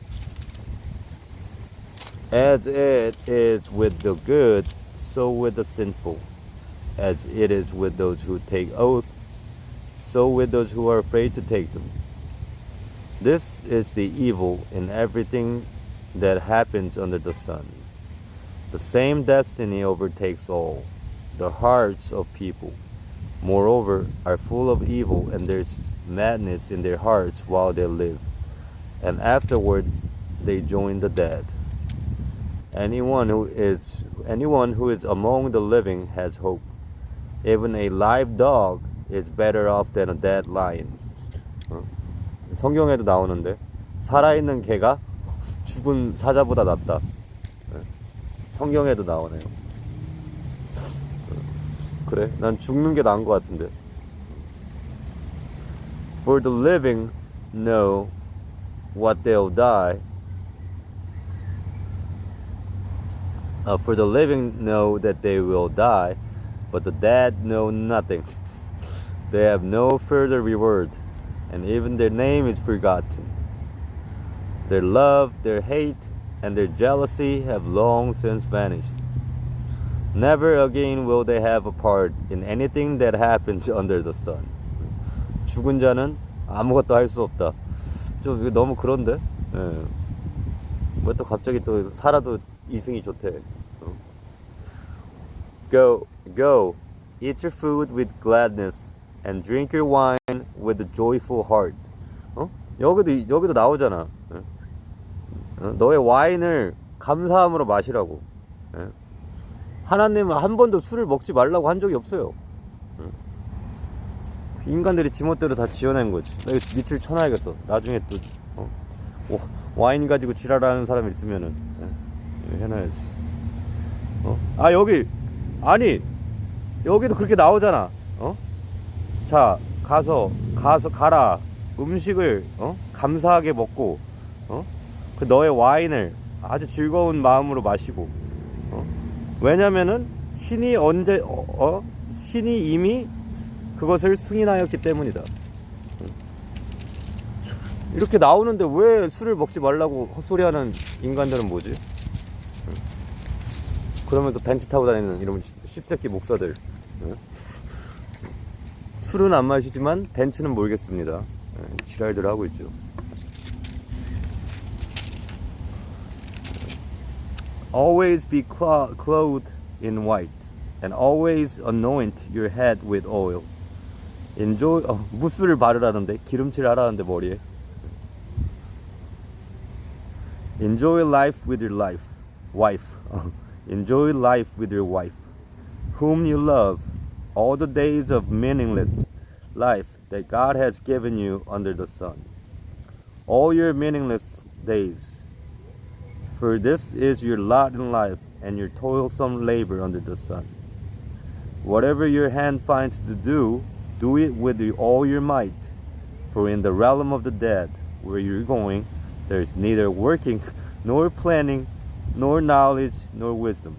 As it is with the good, so with the sinful. As it is with those who take oath, so with those who are afraid to take them. This is the evil in everything that happens under the sun. The same destiny overtakes all. The hearts of people, moreover, are full of evil, and there's madness in their hearts while they live, and afterward they join the dead. Anyone who is among the living has hope. Even a live dog is better off than a dead lion. 성경에도 나오는데 살아있는 개가 죽은 사자보다 낫다. 성경에도 나오네요. 그래, 난 죽는 게 나은 것 같은데. For the living know what they'll die. For the living know that they will die, but the dead know nothing. They have no further reward, and even their name is forgotten. Their love, their hate, and their jealousy have long since vanished. Never again will they have a part in anything that happens under the sun. 죽은 자는 아무것도 할 수 없다. 좀 이거 너무 그런데? 예. 왜 또 갑자기 또 살아도 이승이 좋대. Go, eat your food with gladness, and drink your wine with a joyful heart. 여기도 나오잖아. 너의 와인을 감사함으로 마시라고. 하나님은 한 번도 술을 먹지 말라고 한 적이 없어요. 인간들이 지멋대로 다 지어낸 거지. 나 이거 밑줄 쳐놔야겠어. 나중에 또 와인 가지고 지랄하는 사람 있으면은 해놔야지. 여기도 그렇게 나오잖아. 자, 가라. 음식을 감사하게 먹고 그 너의 와인을 아주 즐거운 마음으로 마시고. 왜냐면은 신이 이미 그것을 승인하였기 때문이다. 이렇게 나오는데 왜 술을 먹지 말라고 헛소리하는 인간들은 뭐지? 그러면서 벤츠 타고 다니는 이런 씹새끼 목사들. 술은 안 마시지만 벤츠는 모르겠습니다. 지랄들 하고 있죠. Always be clothed in white, and always anoint your head with oil. Enjoy. 무스를 바르라는데 기름칠 하라는데 머리에. Enjoy life with your wife. Enjoy life with your wife, whom you love, all the days of meaningless life that God has given you under the sun. All your meaningless days. For this is your lot in life and your toilsome labor under the sun. Whatever your hand finds to do, do it with all your might. For in the realm of the dead, where you're going, there is neither working, nor planning, nor knowledge, nor wisdom.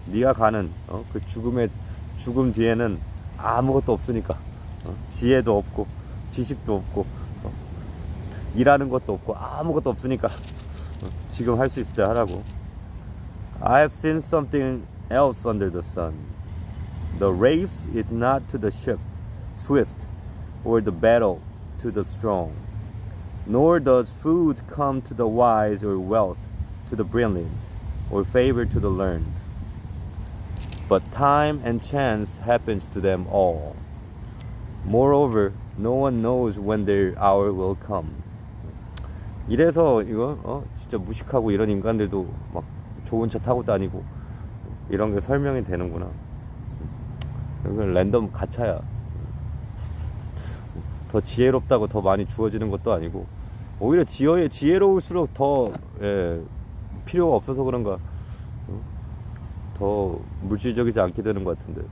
네가 가는 그 죽음 뒤에는 아무것도 없으니까. 지혜도 없고, 지식도 없고, 일하는 것도 없고, 아무것도 없으니까. 지금 할 수 있을 때 하라고. I have seen something else under the sun. The race is not to the swift, or the battle to the strong, nor does food come to the wise, or wealth to the brilliant, or favor to the learned. But time and chance happens to them all. Moreover, no one knows when their hour will come. 이래서 이거 진짜 무식하고 이런 인간들도 막 좋은 차 타고 다니고 이런 게 설명이 되는구나. 이건 랜덤 가차야. 더 지혜롭다고 더 많이 주어지는 것도 아니고 오히려 지혜로울수록 더 필요가 없어서 그런가. 더 물질적이지 않게 되는 것 같은데.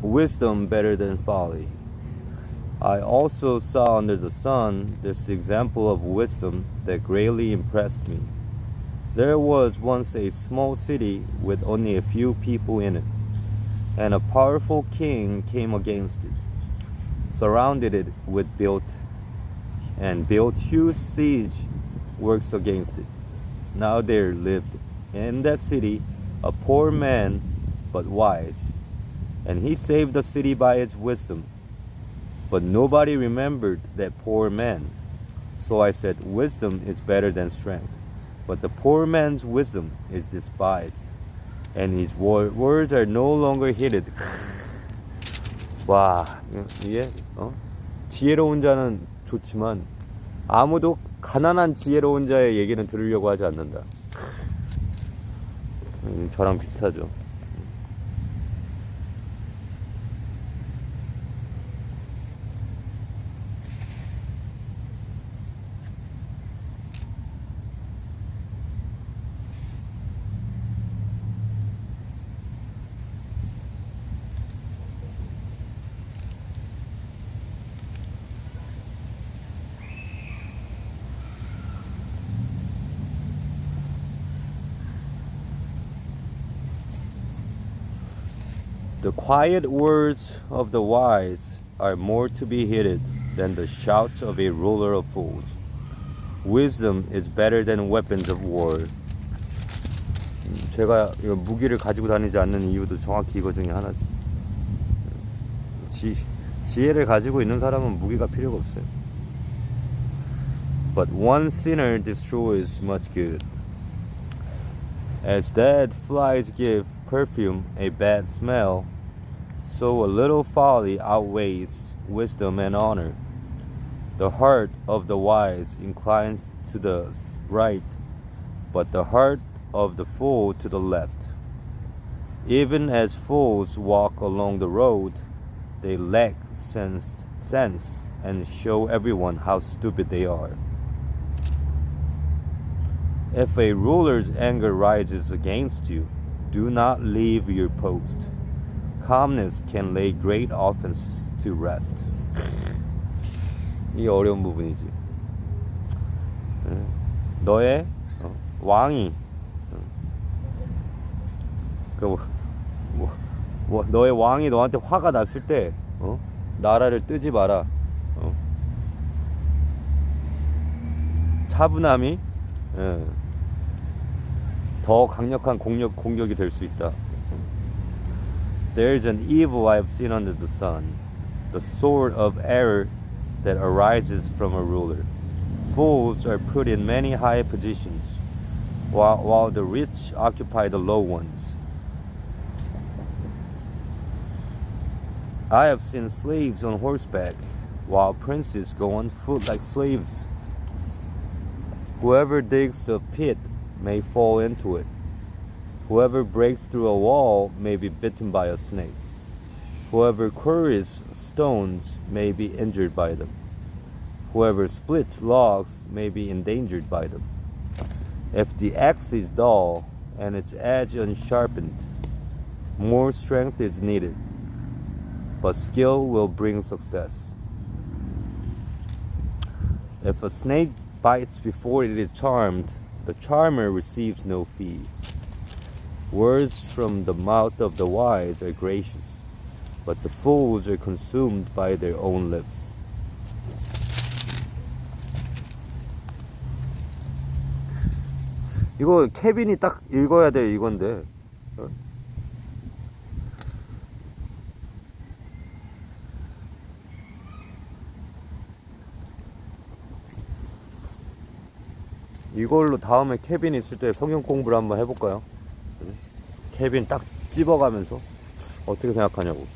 Wisdom better than folly. I also saw under the sun this example of wisdom that greatly impressed me. There was once a small city with only a few people in it, and a powerful king came against it, surrounded it with built huge siege works against it. Now there lived in that city a poor man but wise, and he saved the city by its wisdom. But nobody remembered that poor man. So I said, wisdom is better than strength. but the poor man's wisdom is despised, and his words are no longer heeded. 와, 이게 지혜로운 자는 좋지만 아무도 가난한 지혜로운 자의 얘기는 들으려고 하지 않는다. 저랑 비슷하죠. The quiet words of the wise are more to be heeded than the shouts of a ruler of fools. Wisdom is better than weapons of war. 제가 무기를 가지고 다니지 않는 이유도 정확히 이거 중에 하나죠. 지혜를 가지고 있는 사람은 무기가 필요가 없어요. But one sinner destroys much good. As dead flies give perfume a bad smell, so a little folly outweighs wisdom and honor. The heart of the wise inclines to the right, but the heart of the fool to the left. Even as fools walk along the road, they lack sense and show everyone how stupid they are. If a ruler's anger rises against you, do not leave your post. Calmness can lay great offenses to rest. 이 어려운 부분이지. 너의 왕이 너의 왕이 너한테 화가 났을 때 나라를 뜨지 마라. 차분함이 더 강력한 공격이 될 수 있다. There is an evil I have seen under the sun, the sword of error that arises from a ruler. Fools are put in many high positions, while the rich occupy the low ones. I have seen slaves on horseback, while princes go on foot like slaves. Whoever digs a pit may fall into it. Whoever breaks through a wall may be bitten by a snake. Whoever quarries stones may be injured by them. Whoever splits logs may be endangered by them. If the axe is dull and its edge unsharpened, more strength is needed, but skill will bring success. If a snake bites before it is charmed, the charmer receives no fee. Words from the mouth of the wise are gracious, but the fools are consumed by their own lips. 이거 케빈이 딱 읽어야 될 이건데. 이걸로 다음에 케빈 있을 때 성경 공부를 한번 해볼까요? 케빈 딱 찝어가면서 어떻게 생각하냐고.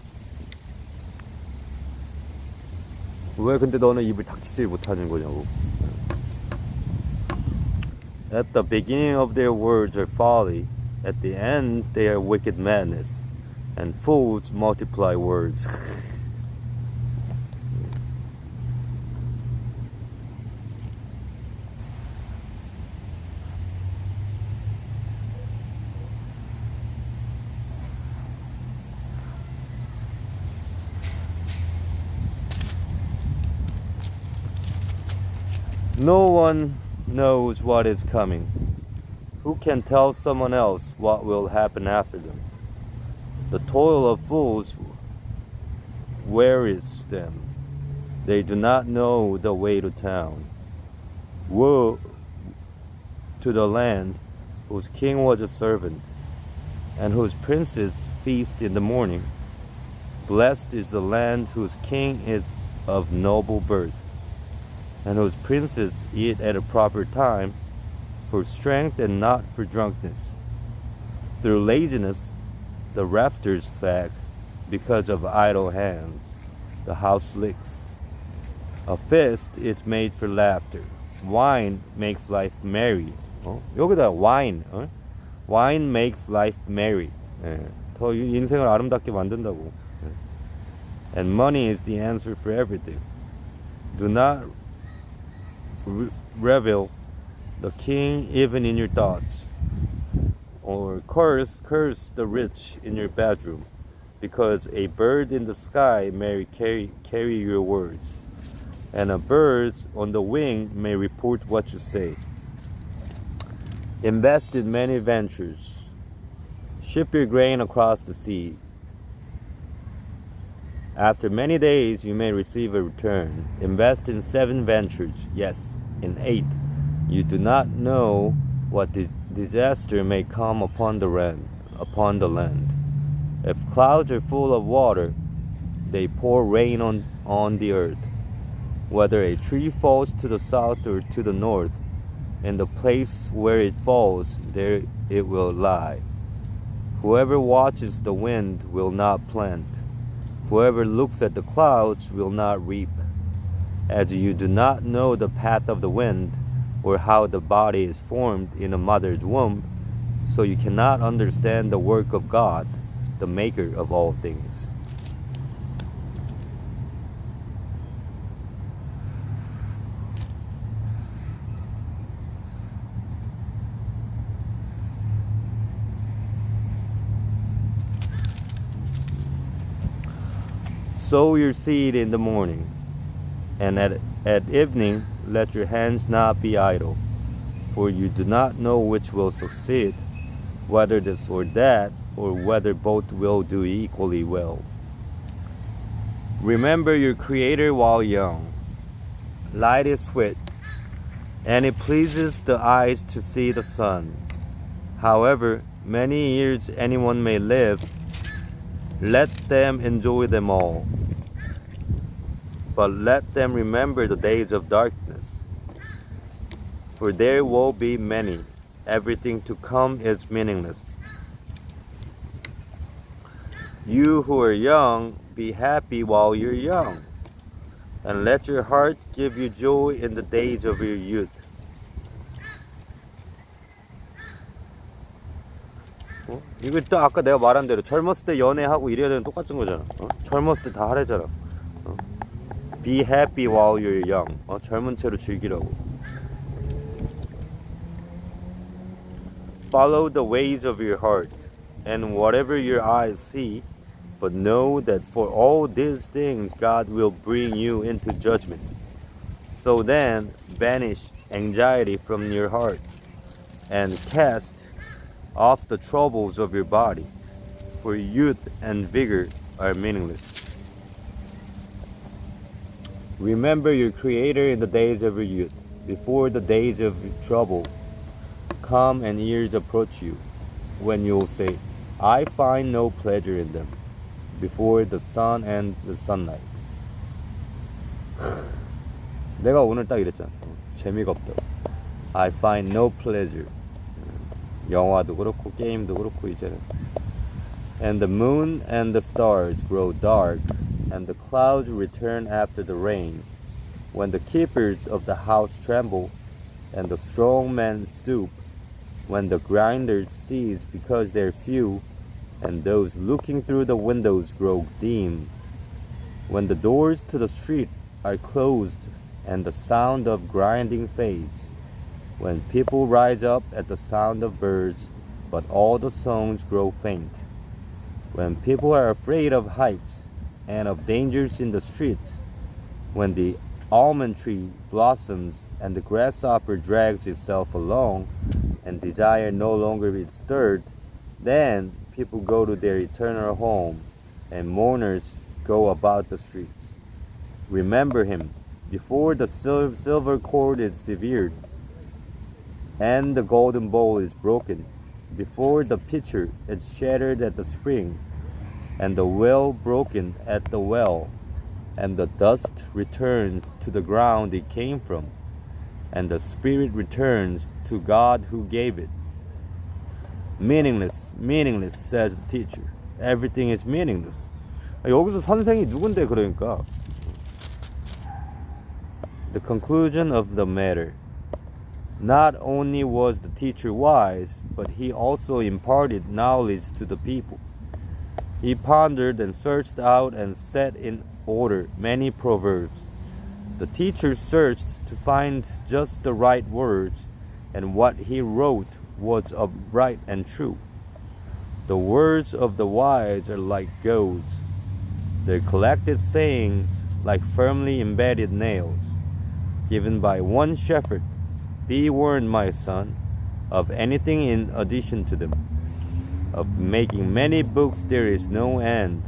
왜 근데 너는 입을 닥치질 못하는 거냐고. At the beginning of their words are folly, at the end they are wicked madness, and fools multiply words. No one knows what is coming. Who can tell someone else what will happen after them? The toil of fools wearies them. They do not know the way to town. Woe to the land whose king was a servant, and whose princes feast in the morning. Blessed is the land whose king is of noble birth, and whose princes eat at a proper time, for strength and not for drunkenness. Through laziness, the rafters sag. Because of idle hands, the house leaks. A feast is made for laughter. Wine makes life merry. 여기다 wine. Wine makes life merry. 더 인생을 아름답게 만든다고. And money is the answer for everything. Do not revel the king even in your thoughts. Or curse the rich in your bedroom, because a bird in the sky may carry your words, and a bird on the wing may report what you say. Invest in many ventures. Ship your grain across the sea. After many days, you may receive a return. Invest in 7 ventures, yes, in 8. You do not know what disaster may come upon the land. If clouds are full of water, they pour rain on the earth. Whether a tree falls to the south or to the north, in the place where it falls, there it will lie. Whoever watches the wind will not plant. Whoever looks at the clouds will not reap. As you do not know the path of the wind, or how the body is formed in a mother's womb, so you cannot understand the work of God, the maker of all things. Sow your seed in the morning, and at evening let your hands not be idle, for you do not know which will succeed, whether this or that, or whether both will do equally well. Remember your Creator while young. Light is sweet, and it pleases the eyes to see the sun. However many years anyone may live, let them enjoy them all. But let them remember the days of darkness, for there will be many. Everything to come is meaningless. You who are young, be happy while you're young, and let your heart give you joy in the days of your youth. 이거 또 아까 내가 말한 대로 젊었을 때 연애하고 이래야 되는 똑같은 거잖아. 젊었을 때 다 하래잖아. Be happy while you're young. 젊은 채로 즐기라고. Follow the ways of your heart, and whatever your eyes see, but know that for all these things God will bring you into judgment. So then, banish anxiety from your heart, and cast off the troubles of your body, for youth and vigor are meaningless. Remember your Creator in the days of your youth, before the days of trouble come and years approach you, when you'll say, I find no pleasure in them, before the sun and the sunlight. 내가 오늘 딱 이랬잖아. 재미가 없다. I find no pleasure. 영화도 그렇고 게임도 그렇고 이제는. And the moon and the stars grow dark, and the clouds return after the rain, when the keepers of the house tremble, and the strong men stoop, when the grinders cease because they're few, and those looking through the windows grow dim, when the doors to the street are closed, and the sound of grinding fades, when people rise up at the sound of birds, but all the songs grow faint, when people are afraid of heights and of dangers in the streets, when the almond tree blossoms and the grasshopper drags itself along, and desire no longer is stirred, then people go to their eternal home, and mourners go about the streets. Remember him before the silver cord is severed, and the golden bowl is broken, before the pitcher is shattered at the spring, and the well broken at the well, and the dust returns to the ground it came from. and the spirit returns to God who gave it. Meaningless, meaningless, says the teacher. Everything is meaningless. 여기서 선생이 누군데 그러니까. The conclusion of the matter. Not only was the teacher wise, but he also imparted knowledge to the people. He pondered and searched out and set in order many proverbs. The teacher searched to find just the right words, and what he wrote was upright and true. The words of the wise are like goads, their collected sayings like firmly embedded nails, given by one shepherd. Be warned, my son, of anything in addition to them. Of making many books there is no end,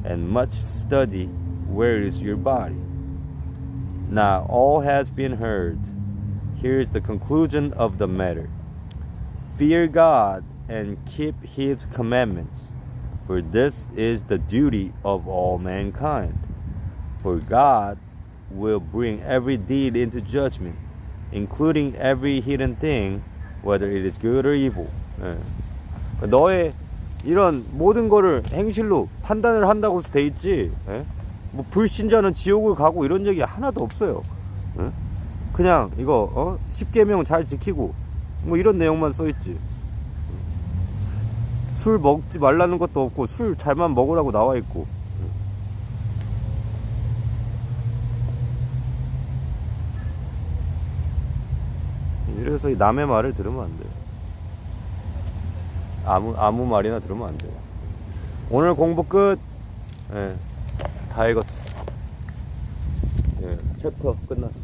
and much study wearies your body. Now all has been heard. Here is the conclusion of the matter. Fear God and keep His commandments, for this is the duty of all mankind. For God will bring every deed into judgment, including every hidden thing, whether it is good or evil. 너의 이런 모든 거를 행실로 판단을 한다고 돼 있지. 뭐 불신자는 지옥을 가고 이런 얘기 하나도 없어요. 그냥 이거 10계명 잘 지키고 뭐 이런 내용만 써 있지. 술 먹지 말라는 것도 없고 술 잘만 먹으라고 나와 있고. 이래서 남의 말을 들으면 안 돼요. 아무 말이나 들으면 안 돼요. 오늘 공부 끝. 예, 다 읽었어. 예, 챕터 끝났어.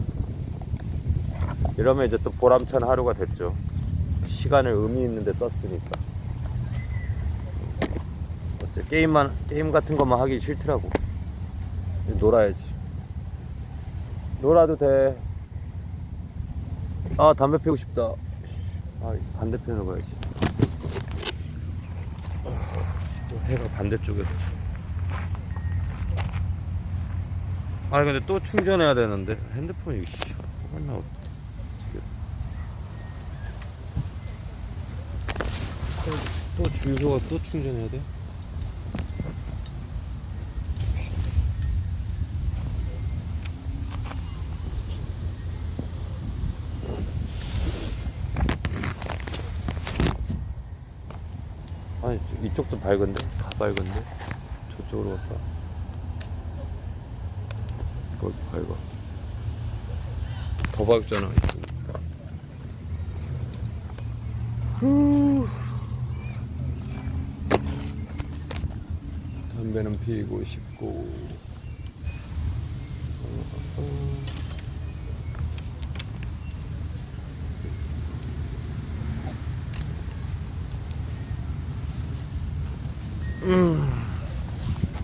이러면 이제 또 보람찬 하루가 됐죠. 시간을 의미 있는 데 썼으니까. 어째 게임 같은 것만 하기 싫더라고. 놀아야지. 놀아도 돼. 아, 담배 피우고 싶다. 아, 반대편으로 가야지. 또 해가 반대쪽에서. 아, 근데 또 충전해야 되는데. 핸드폰이, 맨날 또 주유소가 또 충전해야 돼? 아니, 이쪽도 밝은데? 다 밝은데? 저쪽으로 갈까? 거기 밝아. 더 밝잖아, 이쪽. 담배는 피우고 싶고.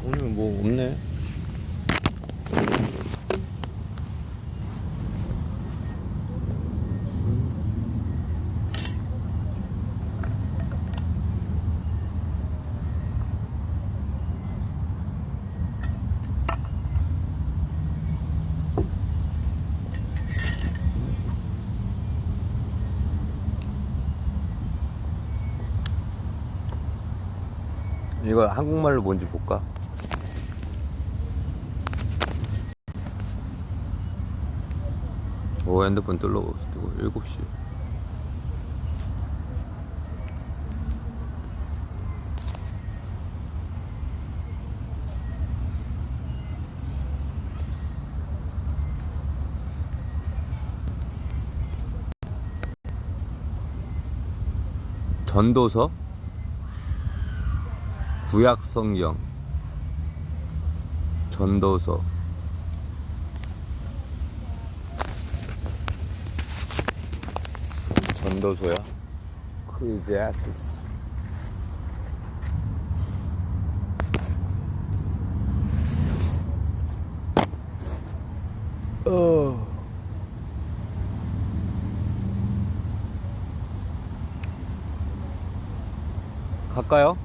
오늘 뭐 없네. 이거 한국말로 뭔지 볼까? 오, 핸드폰 뜨고 7시. 전도서? 구약 성경. 전도서. 전도서야? Ecclesiastes. 갈까요?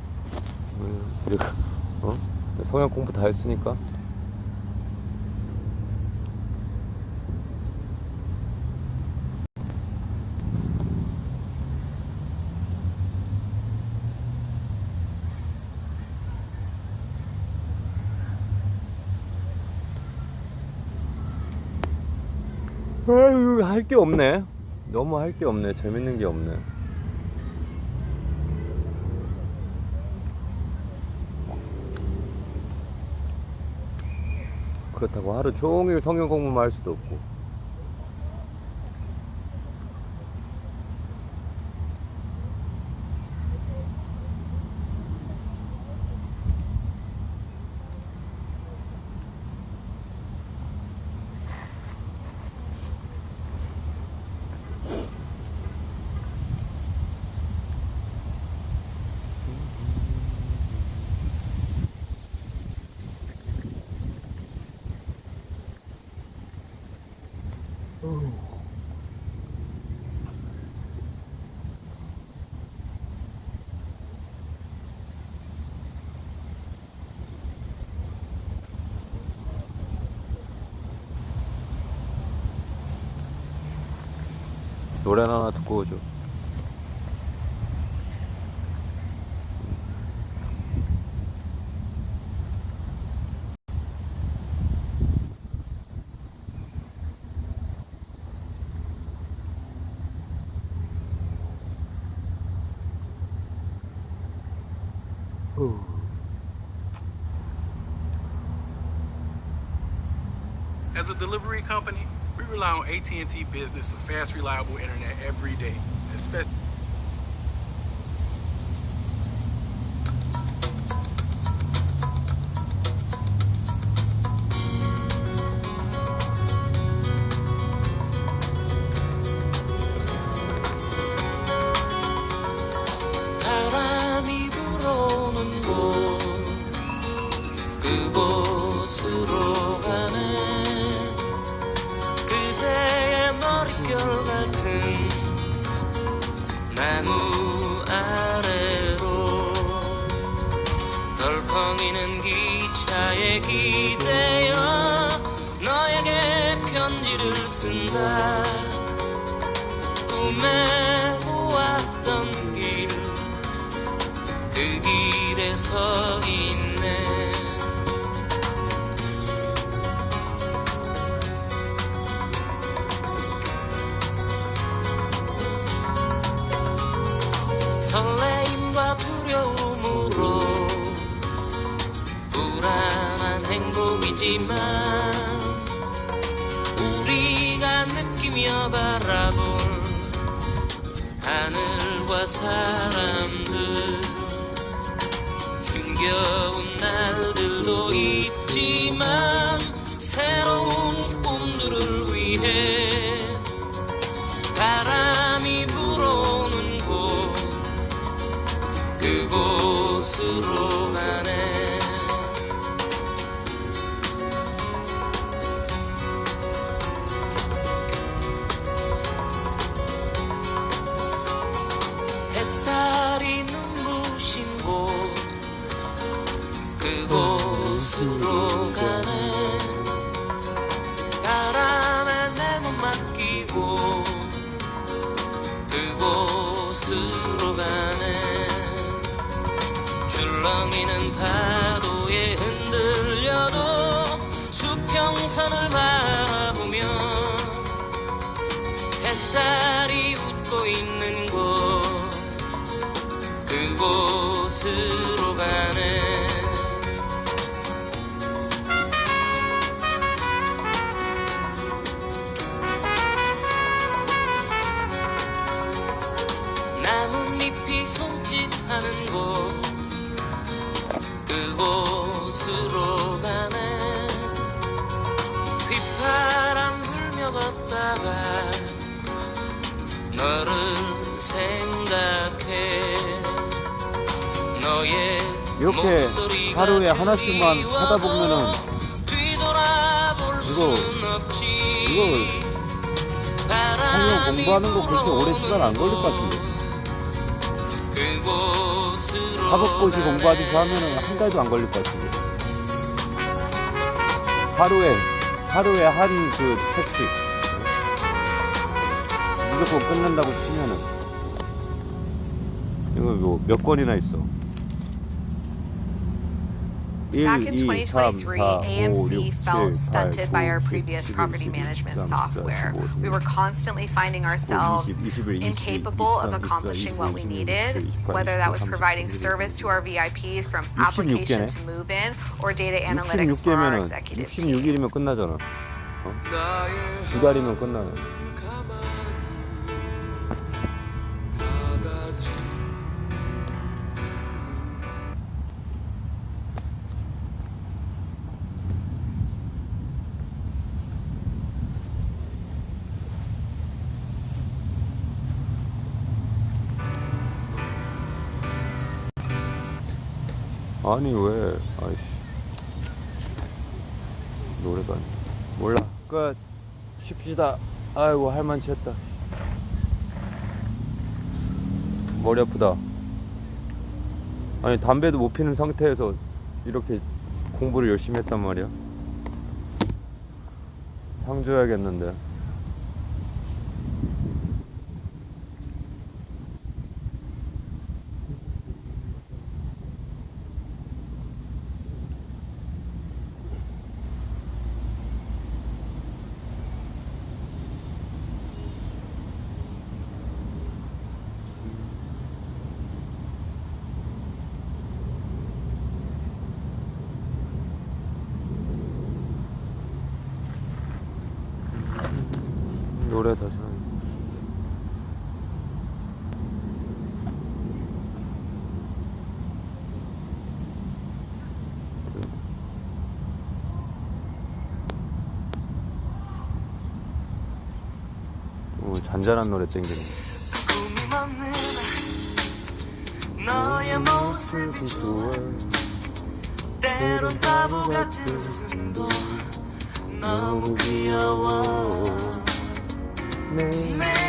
성경 공부 다 했으니까. 아유, 할 게 없네. 너무 할 게 없네. 재밌는 게 없네. 그렇다고 하루 종일 성경 공부만 할 수도 없고. 노래나 하나 듣고 오죠. As a delivery company, we rely on AT&T Business for fast, reliable internet every day. 바람이 불어오는 곳 그곳으로 가네 그대의 머릿결 같은 나무 아래로 덜컹이는 기차에 기대어 너에게 편지를 쓴다 꿈에 보았던 길 그 길에 서 있네 설레임과 두려움으로 불안한 행복이지만 우리가 느끼며 바라볼 하늘과 사람들 힘겨운 날들도 있지만 새로운 꿈들을 위해 바람이 불어오는 곳 그곳으로 가네 햇살이 눈부신 곳 그곳으로 가네 바람에 내 몸 맡기고 그곳으로 가네 줄렁이는 파도에 흔들려도 수평선을 바라보며 햇살이 웃고 있는 곳 그곳으로 가네 나뭇잎이 손짓하는 곳 그곳으로 가네 휘파람 불며 걷다가 너를 생각해 너의 이렇게 하루에 하나씩만 하다 보면은 이거 성경 공부하는 거 그렇게 오래 시간 안 걸릴 것 같은데. 사법고시 공부하듯이 하면은 한 달도 안 걸릴 것 같은데. 하루에 한 그 책씩 무조건 끝낸다고 치면은 이거 뭐 몇 권이나 있어. Back in 1, 2, 3, 2023, 4, 5, AMC 6, felt 7, stunted 8, by our 9, previous 10, property 11, management 12, software. 13, We were constantly finding ourselves 20, 21, incapable of 22, accomplishing what we 23, needed, 24, whether that was 25, providing 26, service to our VIPs from 66 application 개네. to move-in or data analytics for our 66개면은 executive team. 66일이면 끝나잖아. 2달이면 끝나네. 아니 왜 아이씨 노래가 몰라 끝 쉽시다. 아이고 할만치 했다. 머리 아프다. 아니 담배도 못 피는 상태에서 이렇게 공부를 열심히 했단 말이야. 상 줘야겠는데. 노래 다시 하는. 오, 잔잔한 노래 땡기네. 꿈이 먹는 너의 모습이 좋아 때론 바보 같은 웃음도 너무 귀여워 내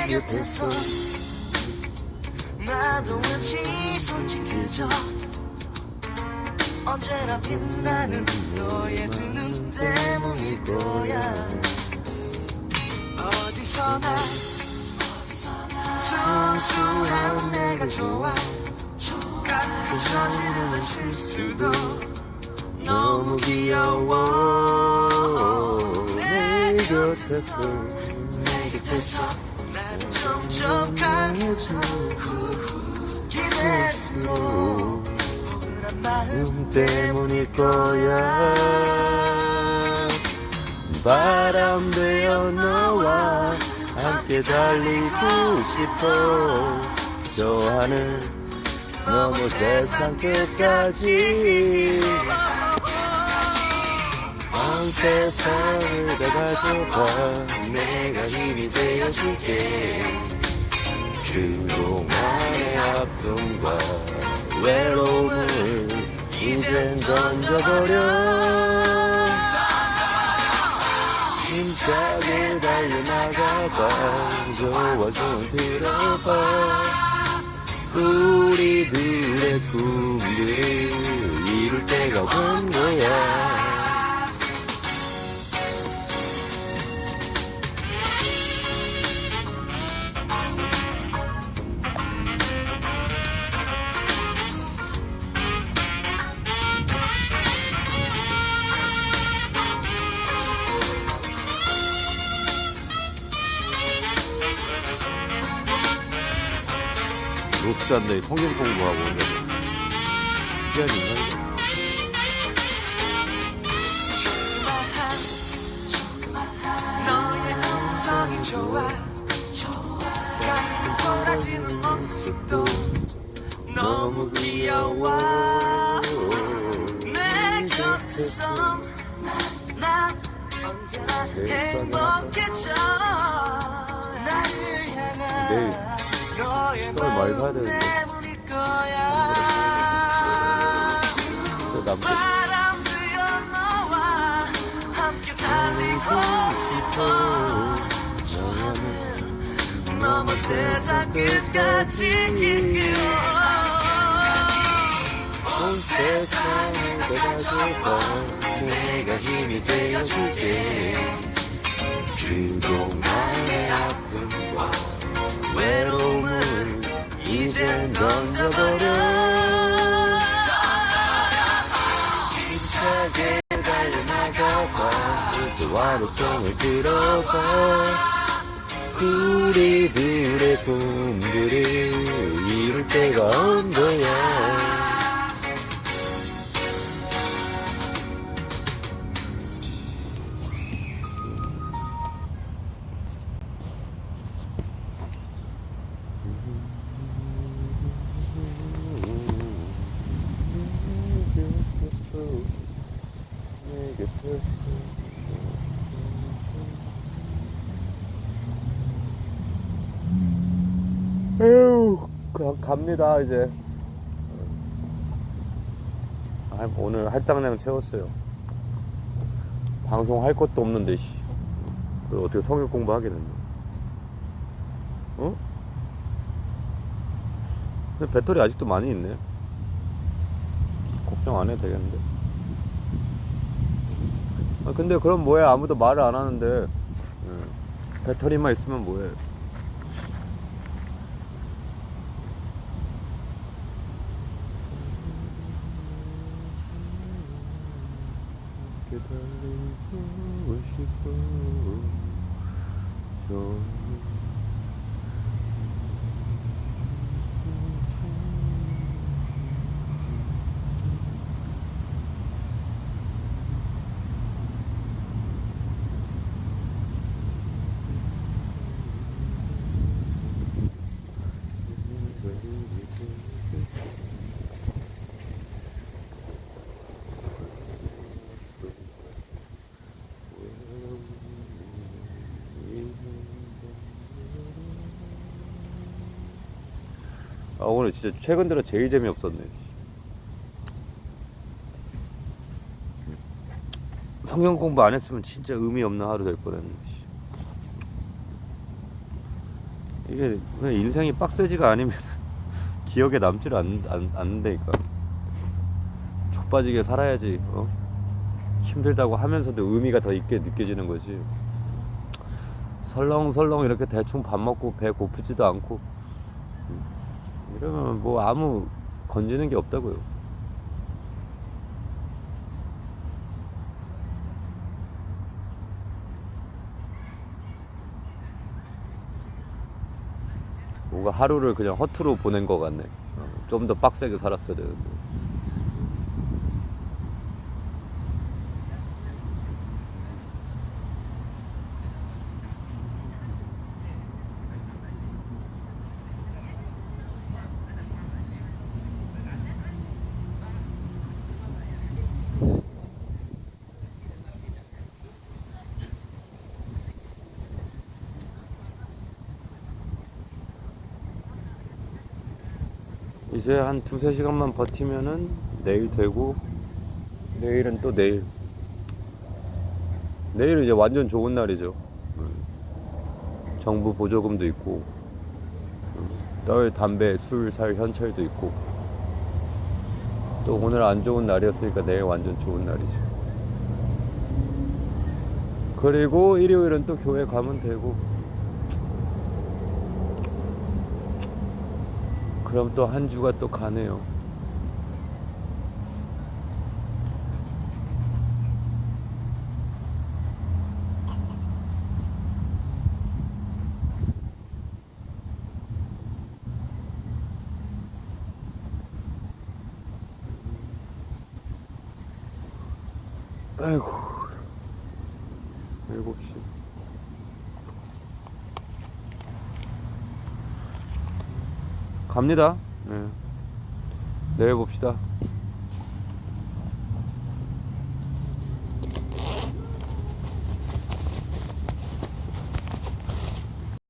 곁에서 나도 왠지 솔직해져 언제나 빛나는 너의 두 눈 때문일 거야 어디서나 소소한 내가 좋아 가끔 저지르는 실수도 너무 귀여워 내 곁에서 나는 점점 강해져 기댈수록 포근한 마음 때문일 거야. 바람 되어 너와 함께 달리고 싶어. 저 하늘 너머 세상 끝까지 온 세상을 다 가져가 내가 힘이 되어줄게. 그동안의 아픔과 외로움을 이젠 던져버려. 힘차게 달려나가봐. 저와 손 들어봐. 우리들의 꿈을 이룰 때가 온 거야. 노숙자인데 성경 공부하고 오는데 특이한 인간이다. 너의 음성이 좋아 가끔 돌아지는 모습도 너무 귀여워 내 곁에서 난 언제나 행복해져 나를 향한 너의 많이 사야 마음 되는데. 때문일 거야 남들 바람 불어 너와 함께 달리고 싶어 저 하늘 넘어 세상 끝까지 온 세상을 다 가져가 내가 힘이 되어줄게. 그동안의 아픔과 외로움을 이젠 던져버려. 노래송을 들어봐. 우리들의 꿈들을 이룰 때가 온 거야. 에휴, 그냥 갑니다 이제. 오늘 할당량 채웠어요. 방송 할 것도 없는데 씨. 그걸 어떻게 성역 공부하겠는데? 어? 근데 배터리 아직도 많이 있네. 걱정 안 해도 되겠는데. 근데 그럼 뭐해? 아무도 말을 안 하는데. 배터리만 있으면 뭐해? 기다리고 싶어. 오늘 진짜 최근 들어 제일 재미없었네. 성경 공부 안 했으면 진짜 의미 없는 하루 될 뻔했네. 이게 그냥 인생이 빡세지가 않으면 기억에 남지를 않는다니까. 족빠지게 살아야지. 힘들다고 하면서도 의미가 더 있게 느껴지는 거지. 설렁설렁 이렇게 대충 밥 먹고 배 고프지도 않고 이러면 뭐 아무 건지는 게 없다고요. 뭔가 하루를 그냥 허투루 보낸 것 같네. 좀 더 빡세게 살았어야 되는데. 이제 한 2-3시간만 버티면은 내일 되고, 내일은 또 내일은 이제 완전 좋은 날이죠. 정부 보조금도 있고, 떨, 담배, 술, 살 현찰도 있고, 또 오늘 안 좋은 날이었으니까 내일 완전 좋은 날이죠. 그리고 일요일은 또 교회 가면 되고, 그럼 또 한 주가 또 가네요. 아이고, 7시. 갑니다. 네. 내일 봅시다.